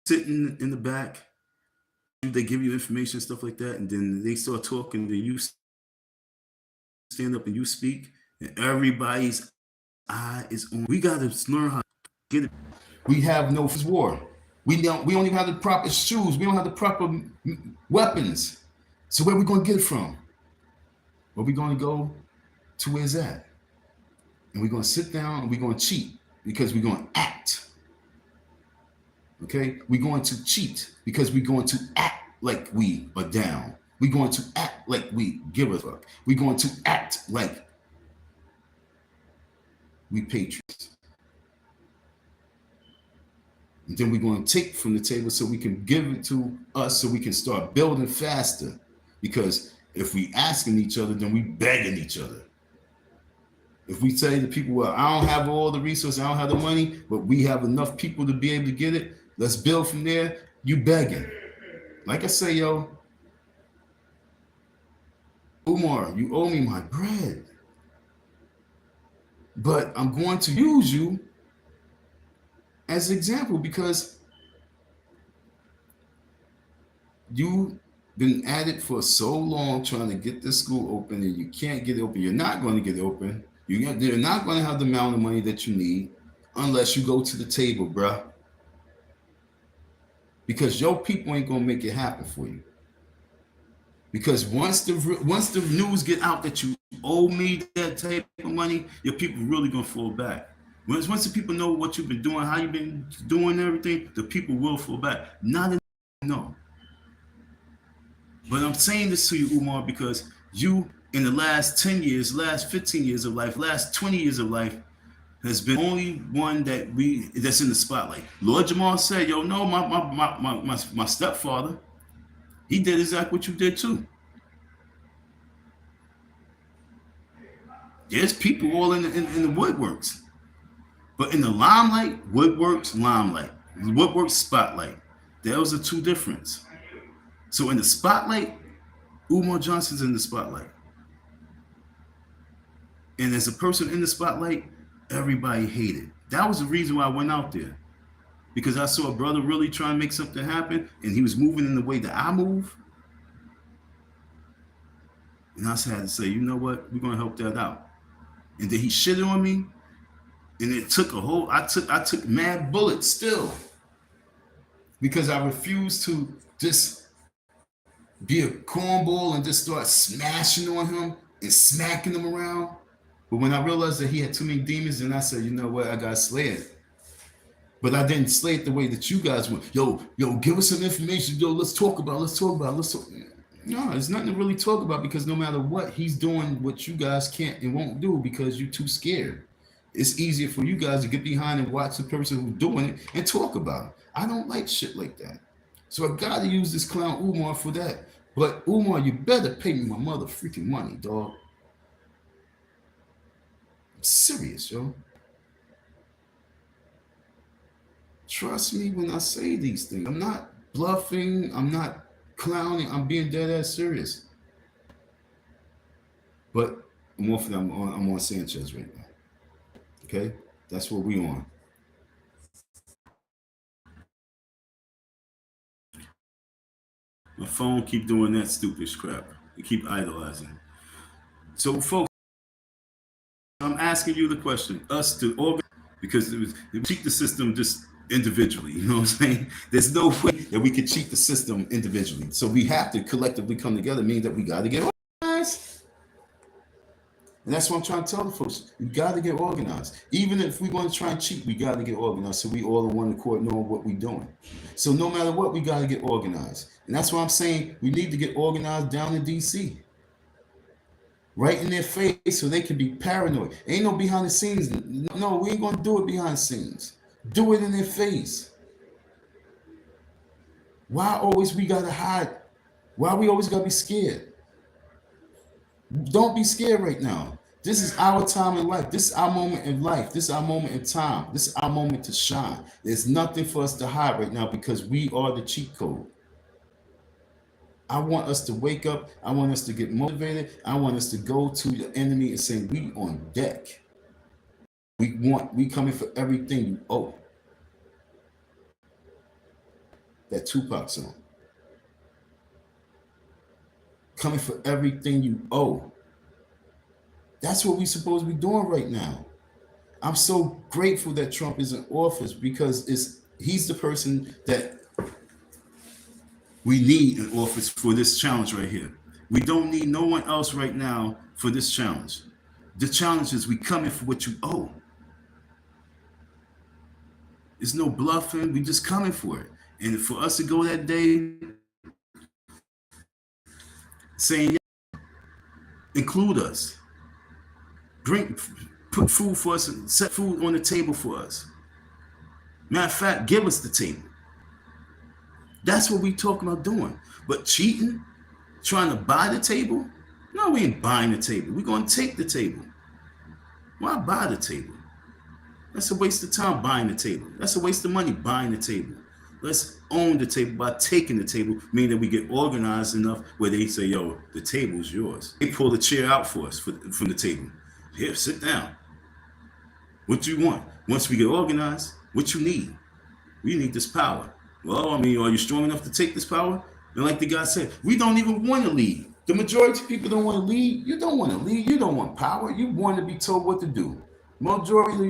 S1: sitting in the back, they give you information, stuff like that, and then they start talking, then you stand up and you speak, and everybody's eye is on. We gotta learn how to get it. We have no war. We don't even have the proper shoes. We don't have the proper weapons. So where are we gonna get it from? Where we gonna go to where's that? And we're gonna sit down and we're gonna cheat because we're gonna act. Okay? We're going to cheat because we're going to act like we are down. We're going to act like we give a fuck. We're going to act like we patriots. And then we're going to take from the table so we can give it to us so we can start building faster. Because if we asking each other, then we begging each other. If we say to people, well, I don't have all the resources, I don't have the money, but we have enough people to be able to get it, let's build from there, you begging. Like I say, yo, Umar, you owe me my bread. But I'm going to use you as an example because you've been at it for so long trying to get this school open and you can't get it open. You're not going to get it open. They're not going to have the amount of money that you need unless you go to the table, bruh. Because your people ain't going to make it happen for you. Because once the news get out that you owe me that type of money, your people really gonna fall back. Once the people know what you've been doing, how you've been doing everything, the people will fall back. Not enough, no. But I'm saying this to you, Umar, because you, in the last 10 years, last 15 years of life, last 20 years of life, has been only one that's in the spotlight. Lord Jamal said, yo, no, my stepfather, he did exactly what you did too. There's people all in the woodworks. But in the limelight, woodworks, limelight. Woodworks, spotlight. Those are two difference. So in the spotlight, Umar Johnson's in the spotlight. And as a person in the spotlight, everybody hated. That was the reason why I went out there. Because I saw a brother really trying to make something happen, and he was moving in the way that I move. And I had to say, you know what? We're gonna help that out. And then he shitted on me, and it took I took mad bullets still. Because I refused to just be a cornball and just start smashing on him and smacking him around. But when I realized that he had too many demons, then I said, you know what, I gotta slay it. But I didn't slay it the way that you guys would. Yo, give us some information. Yo, let's talk about it. No, there's nothing to really talk about, because no matter what, he's doing what you guys can't and won't do because you're too scared. It's easier for you guys to get behind and watch the person who's doing it and talk about it. I don't like shit like that. So I gotta use this clown Umar for that. But Umar, you better pay me my mother freaking money, dog. I'm serious, yo. Trust me when I say these things. I'm not bluffing. I'm not clowning. I'm being dead ass serious. But I'm on Sanchez right now. Okay? That's what we on. My phone keep doing that stupid crap. You keep idolizing. So, folks, I'm asking you the question. Us to organize, because we cheat the system just individually. You know what I'm saying? There's no way that we can cheat the system individually. So we have to collectively come together, meaning that we got to get organized. And that's what I'm trying to tell the folks. We got to get organized. Even if we're going to try and cheat, we got to get organized so we all in one accord knowing what we're doing. So no matter what, we got to get organized. And that's why I'm saying we need to get organized down in D.C. Right in their face so they can be paranoid. Ain't no behind the scenes. No, we ain't going to do it behind the scenes. Do it in their face. Why always we got to hide? Why we always got to be scared? Don't be scared right now. This is our time in life. This is our moment in life. This is our moment in time. This is our moment to shine. There's nothing for us to hide right now because we are the cheat code. I want us to wake up. I want us to get motivated. I want us to go to the enemy and say, we on deck. We coming for everything you owe. That Tupac song. Coming for everything you owe. That's what we're supposed to be doing right now. I'm so grateful that Trump is in office because he's the person that we need in office for this challenge right here. We don't need no one else right now for this challenge. The challenge is we coming for what you owe. There's no bluffing. We just coming for it. And for us to go that day saying, yeah, include us. Put food for us and set food on the table for us. Matter of fact, give us the table. That's what we talking about doing. But cheating, trying to buy the table? No, we ain't buying the table. We're going to take the table. Why buy the table? That's a waste of time buying the table. That's a waste of money buying the table. Let's own the table by taking the table, meaning that we get organized enough where they say, yo, the table's yours. They pull the chair out for us from the table. Here, sit down. What do you want? Once we get organized, what you need? We need this power. Well, I mean, are you strong enough to take this power? And like the guy said, we don't even want to lead. The majority of people don't want to lead. You don't want to lead. You don't want power. You want to be told what to do. Majority of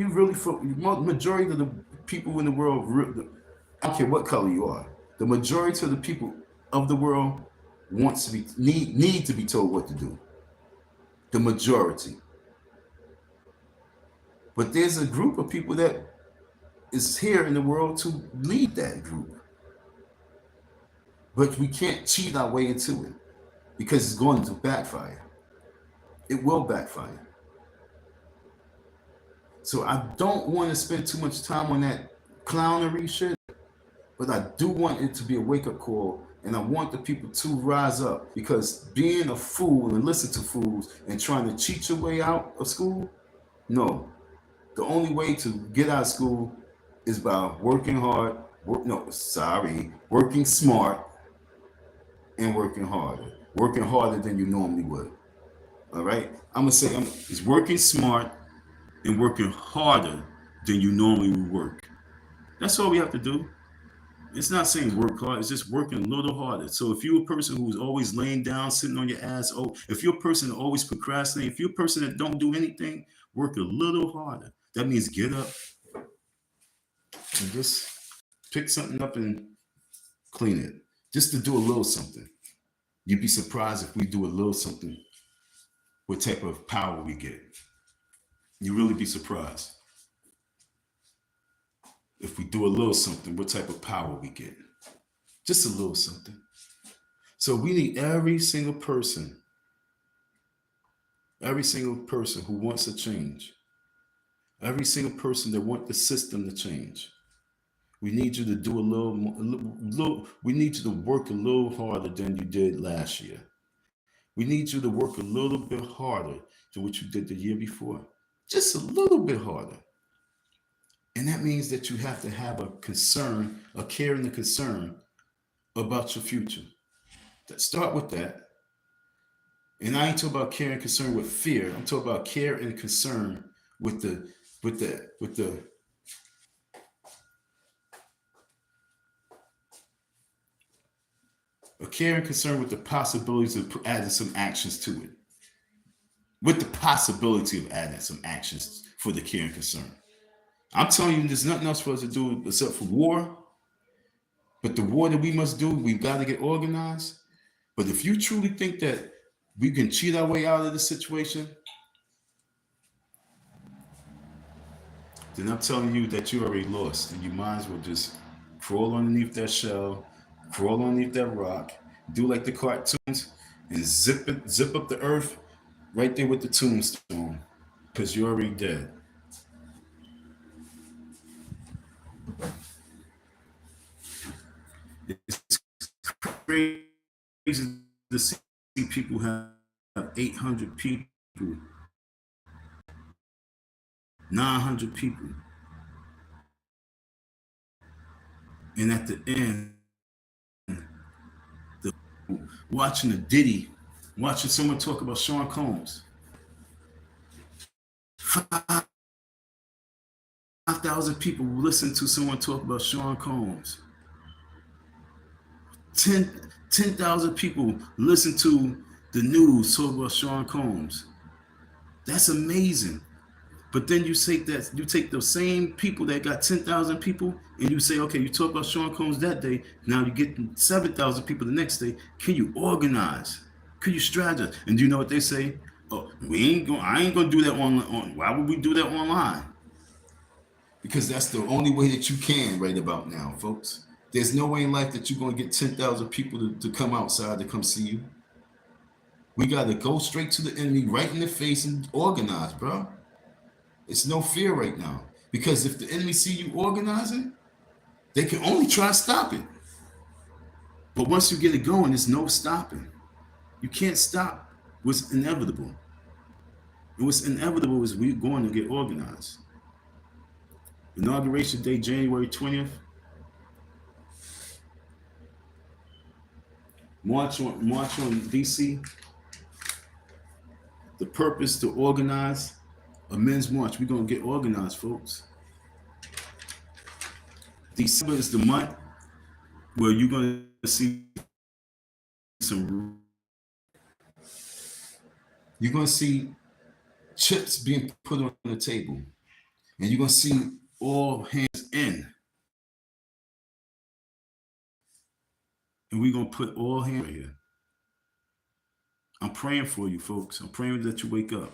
S1: the people in the world, I don't care what color you are, the majority of the people of the world wants to be need to be told what to do. The majority. But there's a group of people that is here in the world to lead that group. But we can't cheat our way into it because it's going to backfire. It will backfire. So I don't want to spend too much time on that clownery shit, but I do want it to be a wake-up call, and I want the people to rise up, because being a fool and listen to fools and trying to cheat your way out of school, no. The only way to get out of school is by working hard, working smart and working harder. Working harder than you normally would. All right? I'm going to say it's working smart and working harder than you normally would work. That's all we have to do. It's not saying work hard, it's just working a little harder. So if you're a person who's always laying down, sitting on your ass, if you're a person that always procrastinates, if you're a person that don't do anything, work a little harder. That means get up and just pick something up and clean it. Just to do a little something. You'd be surprised if we do a little something, what type of power we get. You really be surprised. If we do a little something, what type of power we get. Just a little something. So we need every single person who wants to change, every single person that wants the system to change. We need you to do a little more, we need you to work a little harder than you did last year. We need you to work a little bit harder than what you did the year before. Just a little bit harder. And that means that you have to have a concern, a care and a concern about your future. Start with that. And I ain't talking about care and concern with fear. I'm talking about care and concern with the a care and concern with the possibilities of adding some actions to it. With the possibility of adding some actions for the care and concern. I'm telling you, there's nothing else for us to do except for war. But the war that we must do, we've got to get organized. But if you truly think that we can cheat our way out of this situation, then I'm telling you that you already lost. And you might as well just crawl underneath that shell, crawl underneath that rock, do like the cartoons, and zip up the earth right there with the tombstone, because you're already dead. It's crazy to see people have 800 people, 900 people, and at the end, watching a Diddy, watching someone talk about Sean Combs. 5,000 people listen to someone talk about Sean Combs. 10,000 people listen to the news talk about Sean Combs. That's amazing. But then you take those same people that got 10,000 people, and you say, okay, you talk about Sean Combs that day. Now you get 7,000 people the next day. Can you organize? Can you strategize? And do you know what they say? Oh, I ain't gonna do that on. Why would we do that online? Because that's the only way that you can right about now, folks. There's no way in life that you're gonna get 10,000 people to come outside to come see you. We gotta go straight to the enemy, right in the face, and organize, bro. It's no fear right now. Because if the enemy see you organizing, they can only try to stop it. But once you get it going, there's no stopping. You can't stop what's inevitable. And what's inevitable is we're going to get organized. Inauguration day, January 20th. March on DC. The purpose to organize a men's march. We're going to get organized, folks. December is the month where you're going to see you're going to see chips being put on the table. And you're going to see all hands in. And we're going to put all hands right here. I'm praying for you, folks. I'm praying that you wake up.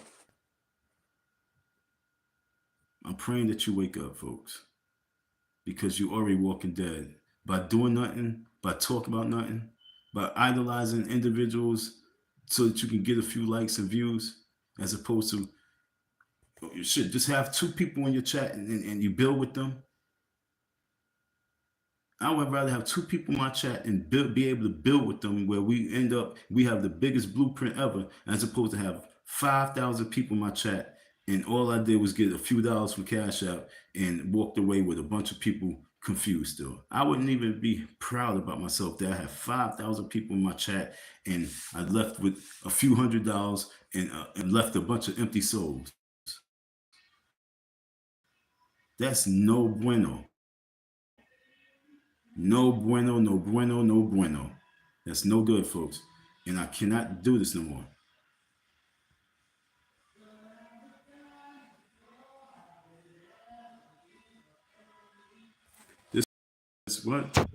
S1: I'm praying that you wake up, folks, because you already walking dead by doing nothing, by talking about nothing, by idolizing individuals so that you can get a few likes and views, as opposed to you should just have two people in your chat and you build with them. I would rather have two people in my chat and be able to build with them where we end up, we have the biggest blueprint ever, as opposed to have 5,000 people in my chat and all I did was get a few dollars from Cash App and walked away with a bunch of people confused still. I wouldn't even be proud about myself that I have 5,000 people in my chat and I left with a few $100 and left a bunch of empty souls. That's no bueno. No bueno, no bueno, no bueno. That's no good, folks. And I cannot do this no more. This is what?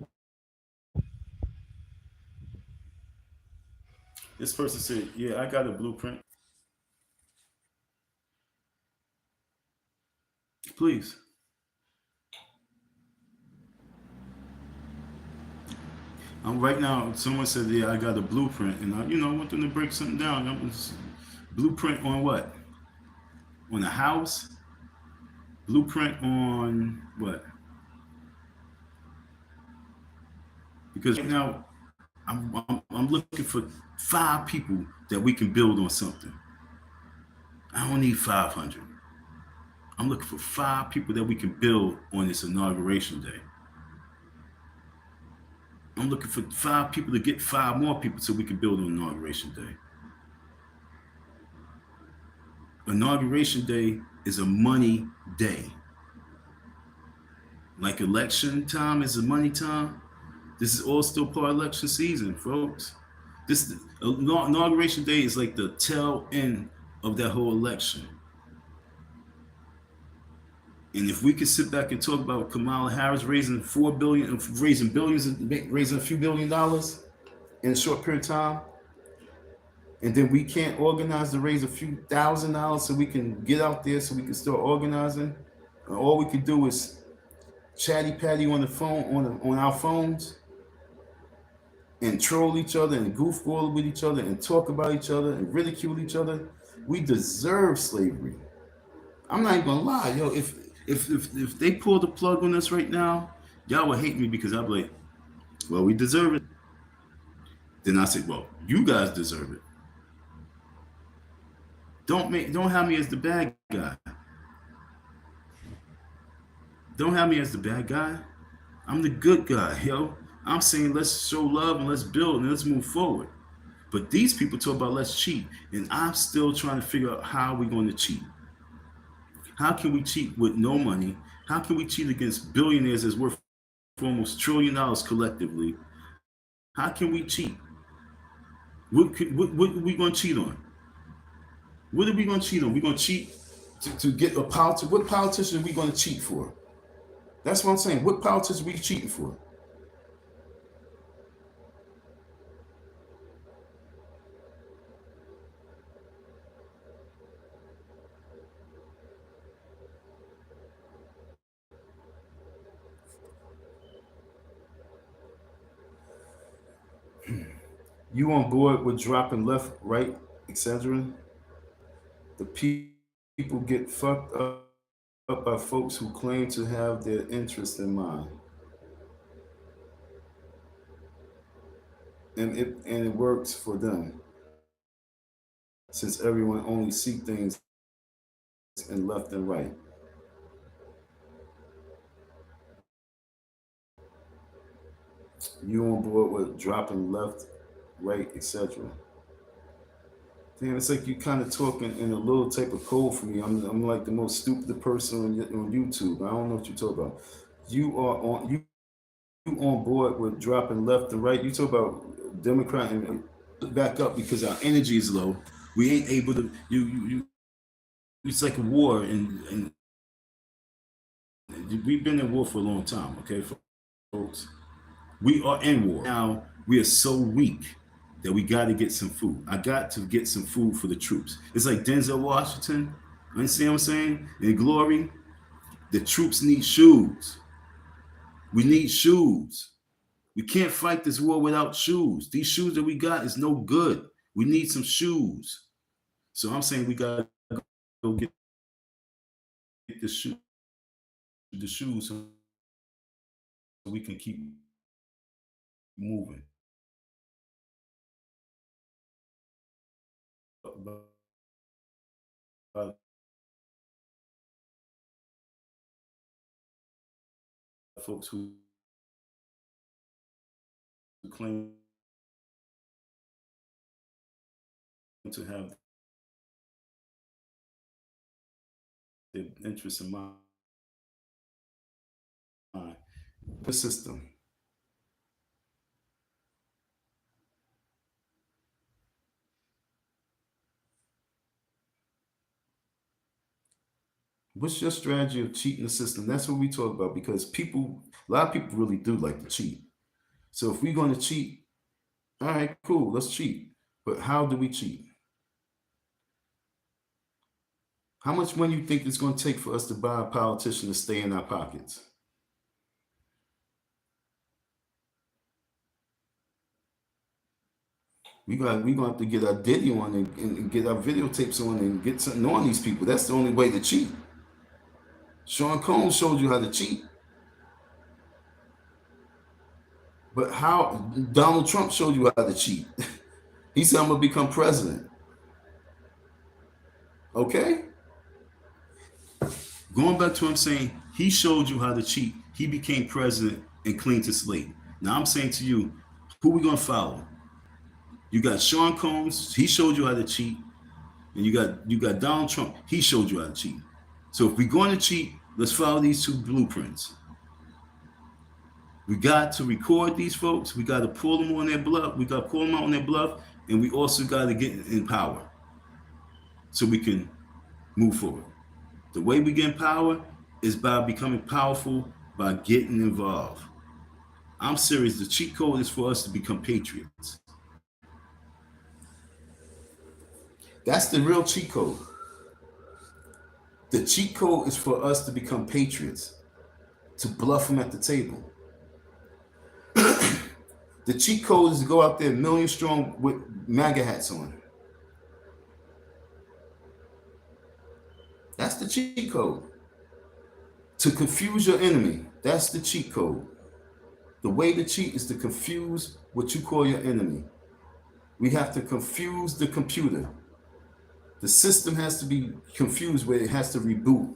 S1: This person said, yeah, I got a blueprint. Please. Right now, someone said, yeah, I got a blueprint. And I want them to break something down. Blueprint on what? On a house? Blueprint on what? Because right now, I'm looking for 5 people that we can build on something. I don't need 500. I'm looking for 5 people that we can build on this inauguration day. I'm looking for 5 people to get 5 more people so we can build on inauguration day. Inauguration day is a money day. Like election time is a money time. This is all still part of election season, folks. This inauguration day is like the tail end of that whole election. And if we could sit back and talk about Kamala Harris raising $4 billion, raising billions, raising a few $1 billion in a short period of time, and then we can't organize to raise a few $1,000 so we can get out there, so we can start organizing, and all we can do is chatty patty on the phone, on our phones, and troll each other and goofball with each other and talk about each other and ridicule each other. We deserve slavery. I'm not even gonna lie, yo. If they pull the plug on us right now, y'all would hate me because I'm like, well, we deserve it. Then I say, well, you guys deserve it. Don't have me as the bad guy. Don't have me as the bad guy. I'm the good guy, yo. I'm saying let's show love and let's build and let's move forward. But these people talk about let's cheat, and I'm still trying to figure out how we're going to cheat. How can we cheat with no money? How can we cheat against billionaires that's worth almost $1 trillion collectively? How can we cheat? What are we going to cheat on? What are we going to cheat on? We're going to cheat to get a politician. What politician are we going to cheat for? That's what I'm saying. What politician are we cheating for? You on board with dropping left, right, etc.? The people get fucked up by folks who claim to have their interest in mind. And it works for them, since everyone only see things in left and right. You on board with dropping left, right, etc.? Damn, it's like you kind of talking in a little type of code for me. I'm like the most stupid person on YouTube. I don't know what you talk about. You on board with dropping left and right? You talk about Democrat and back up because our energy is low. We ain't able to. You. It's like a war, and we've been in war for a long time. Okay, folks. We are in war now. We are so weak. that we got to get some food. I got to get some food for the troops. It's like Denzel Washington. You understand what I'm saying? In Glory, the troops need shoes. We need shoes. We can't fight this war without shoes. These shoes that we got is no good. We need some shoes. So I'm saying we got to go get the shoes so we can keep moving. Folks who claim to have their interests in mind. The system. What's your strategy of cheating the system? That's what we talk about because a lot of people really do like to cheat. So if we're going to cheat, all right, cool, let's cheat. But how do we cheat? How much money you think it's going to take for us to buy a politician to stay in our pockets? We're going to have to get our Diddy on and get our videotapes on and get something on these people. That's the only way to cheat. Sean Combs showed you how to cheat. But how Donald Trump showed you how to cheat. He said, I'm going to become president. Okay? Going back to what I'm saying, he showed you how to cheat. He became president and cleaned his slate. Now I'm saying to you, who we going to follow? You got Sean Combs, he showed you how to cheat. And you got Donald Trump, he showed you how to cheat. So if we're going to cheat, let's follow these two blueprints. We got to record these folks. We got to pull them on their bluff. We got to pull them out on their bluff. And we also got to get in power so we can move forward. The way we get in power is by becoming powerful, by getting involved. I'm serious. The cheat code is for us to become patriots. That's the real cheat code. The cheat code is for us to become patriots, to bluff them at the table. The cheat code is to go out there million strong with MAGA hats on. That's the cheat code. To confuse your enemy. That's the cheat code. The way to cheat is to confuse what you call your enemy. We have to confuse the computer. The system has to be confused where it has to reboot.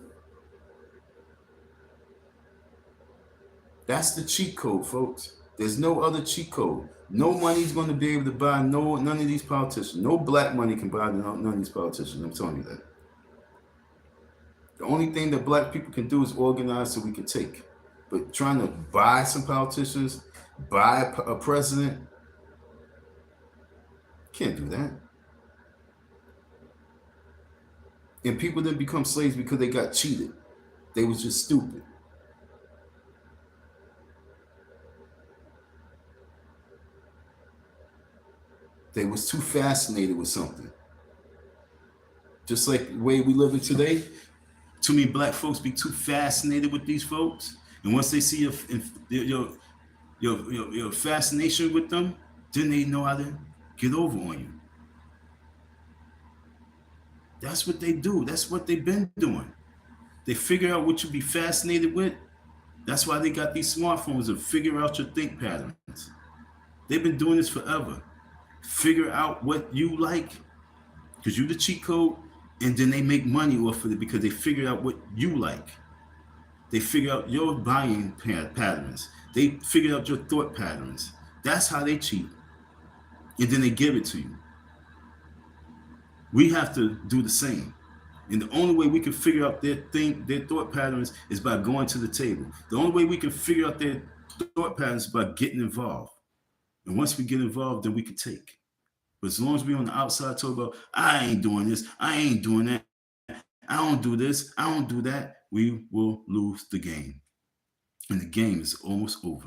S1: That's the cheat code, folks. There's no other cheat code. No money's going to be able to buy none of these politicians. No black money can buy none of these politicians. I'm telling you that. The only thing that black people can do is organize so we can take. But trying to buy some politicians, buy a president, can't do that. And people didn't become slaves because they got cheated. They was just stupid. They was too fascinated with something. Just like the way we live in today, too many black folks be too fascinated with these folks. And once they see your fascination with them, then they know how to get over on you. That's what they do. That's what they've been doing. They figure out what you be fascinated with. That's why they got these smartphones to figure out your think patterns. They've been doing this forever. Figure out what you like, because you the cheat code, and then they make money off of it because they figure out what you like. They figure out your buying patterns. They figure out your thought patterns. That's how they cheat. And then they give it to you. We have to do the same. And the only way we can figure out their thought patterns is by going to the table. The only way we can figure out their thought patterns is by getting involved. And once we get involved, then we can take. But as long as we're on the outside talking about, I ain't doing this, I ain't doing that, I don't do this, I don't do that, we will lose the game. And the game is almost over.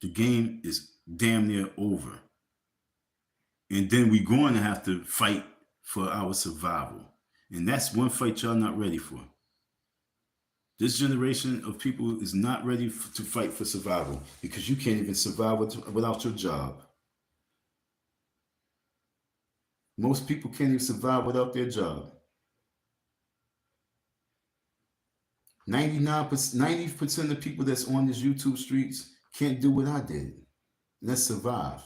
S1: The game is damn near over. And then we're going to have to fight for our survival. And that's one fight y'all not ready for. This generation of people is not ready to fight for survival because you can't even survive without your job. Most people can't even survive without their job. 90% of people that's on these YouTube streets can't do what I did. Let's survive.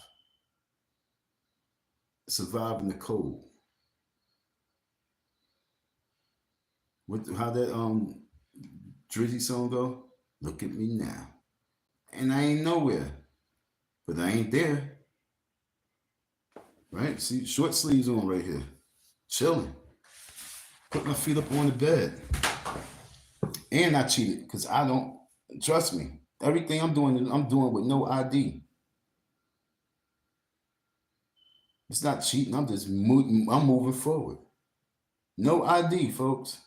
S1: Survive in the cold. How that Drizzy song go? Look at me now. And I ain't nowhere. But I ain't there. Right? See, short sleeves on right here. Chilling. Put my feet up on the bed. And I cheated because I don't, trust me, everything I'm doing with no ID. It's not cheating. I'm just moving forward. No ID, folks.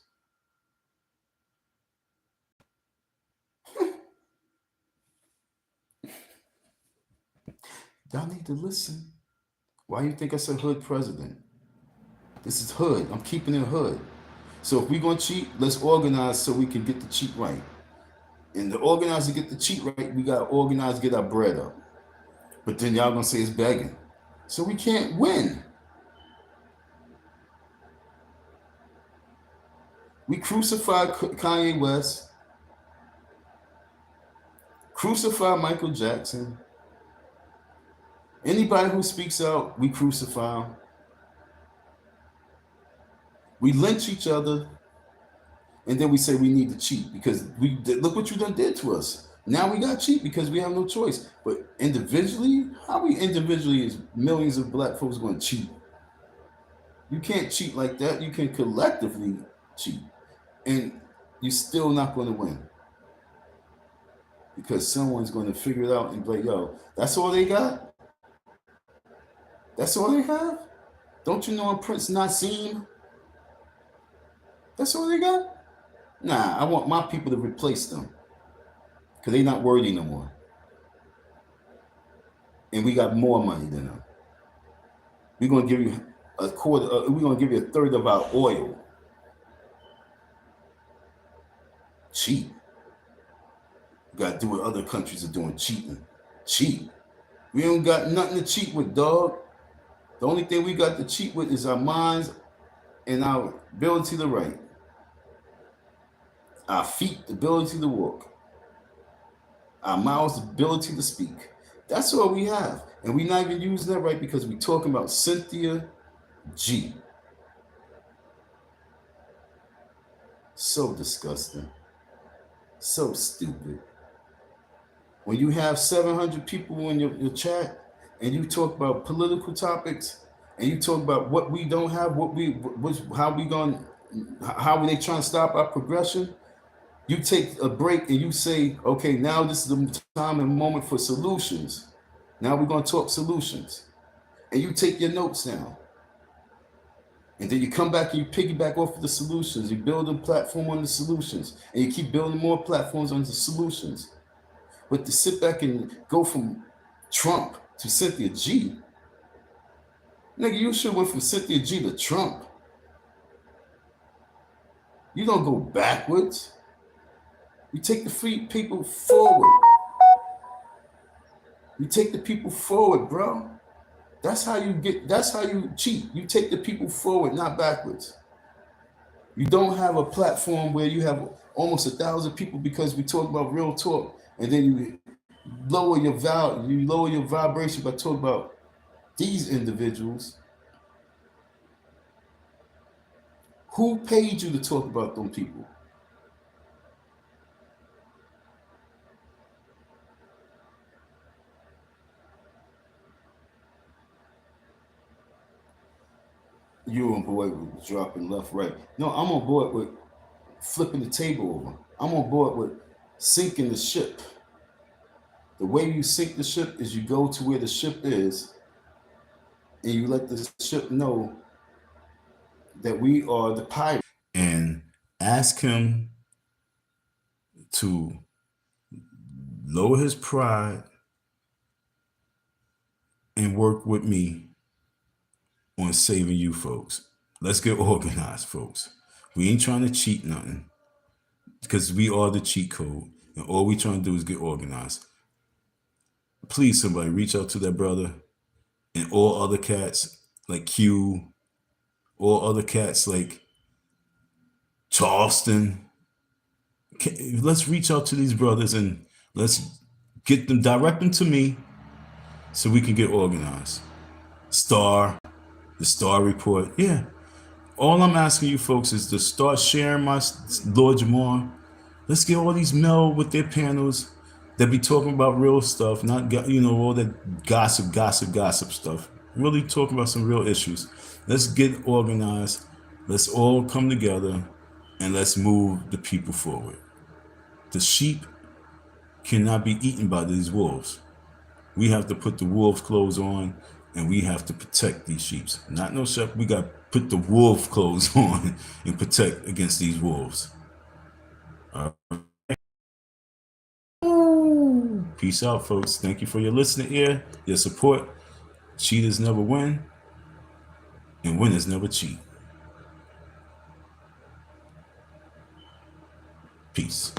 S1: Y'all need to listen. Why do you think I said hood president? This is hood. I'm keeping it hood. So if we're going to cheat, let's organize so we can get the cheat right. And to organize to get the cheat right, we got to organize to get our bread up. But then y'all going to say it's begging. So we can't win. We crucified Kanye West. Crucified Michael Jackson. Anybody who speaks out, we crucify them. We lynch each other. And then we say we need to cheat because look what you done did to us. Now we got to cheat because we have no choice. But individually, how we individually as millions of black folks going to cheat? You can't cheat like that. You can collectively cheat. And you're still not going to win. Because someone's going to figure it out and be like, yo, that's all they got? That's all they have? Don't you know I'm Prince Nassim? That's all they got? Nah, I want my people to replace them. Because they're not worthy no more. And we got more money than them. We're going to give you a quarter, we're going to give you a third of our oil. Cheat. You got to do what other countries are doing, cheating. Cheat. We don't got nothing to cheat with, dog. The only thing we got to cheat with is our minds and our ability to write. Our feet, the ability to walk. Our mouths, the ability to speak. That's all we have. And we're not even using that right because we're talking about Cynthia G. So disgusting. So stupid. When you have 700 people in your chat and you talk about political topics and you talk about what we don't have, how they trying to stop our progression, you take a break and you say, okay, now this is the time and moment for solutions. Now we're going to talk solutions. And you take your notes down. And then you come back and you piggyback off of the solutions. You build a platform on the solutions. And you keep building more platforms on the solutions. But to sit back and go from Trump to Cynthia G, nigga, you should went from Cynthia G to Trump. You don't go backwards. You take the free people forward. You take the people forward, bro. That's how you cheat. You take the people forward, not backwards. You don't have a platform where you have almost 1,000 people because we talk about real talk, and then you lower your vibration by talking about these individuals. Who paid you to talk about them people? You on board with dropping left, right. No, I'm on board with flipping the table over. I'm on board with sinking the ship. The way you sink the ship is you go to where the ship is and you let the ship know that we are the pirate. And ask him to lower his pride and work with me on saving you folks. Let's get organized, folks. We ain't trying to cheat nothing because we are the cheat code. And all we trying to do is get organized. Please, somebody reach out to that brother and all other cats like Q, all other cats like Charleston. Let's reach out to these brothers and let's get them, direct them to me so we can get organized. The Star Report. Yeah. All I'm asking you folks is to start sharing my Lord Jamar. Let's get all these male with their panels that be talking about real stuff, not all that gossip stuff. Really talking about some real issues. Let's get organized. Let's all come together and let's move the people forward. The sheep cannot be eaten by these wolves. We have to put the wolf clothes on and we have to protect these sheep. Not no sheep. We got to put the wolf clothes on and protect against these wolves. All right. Peace out, folks. Thank you for your listening ear, your support. Cheaters never win, and winners never cheat. Peace.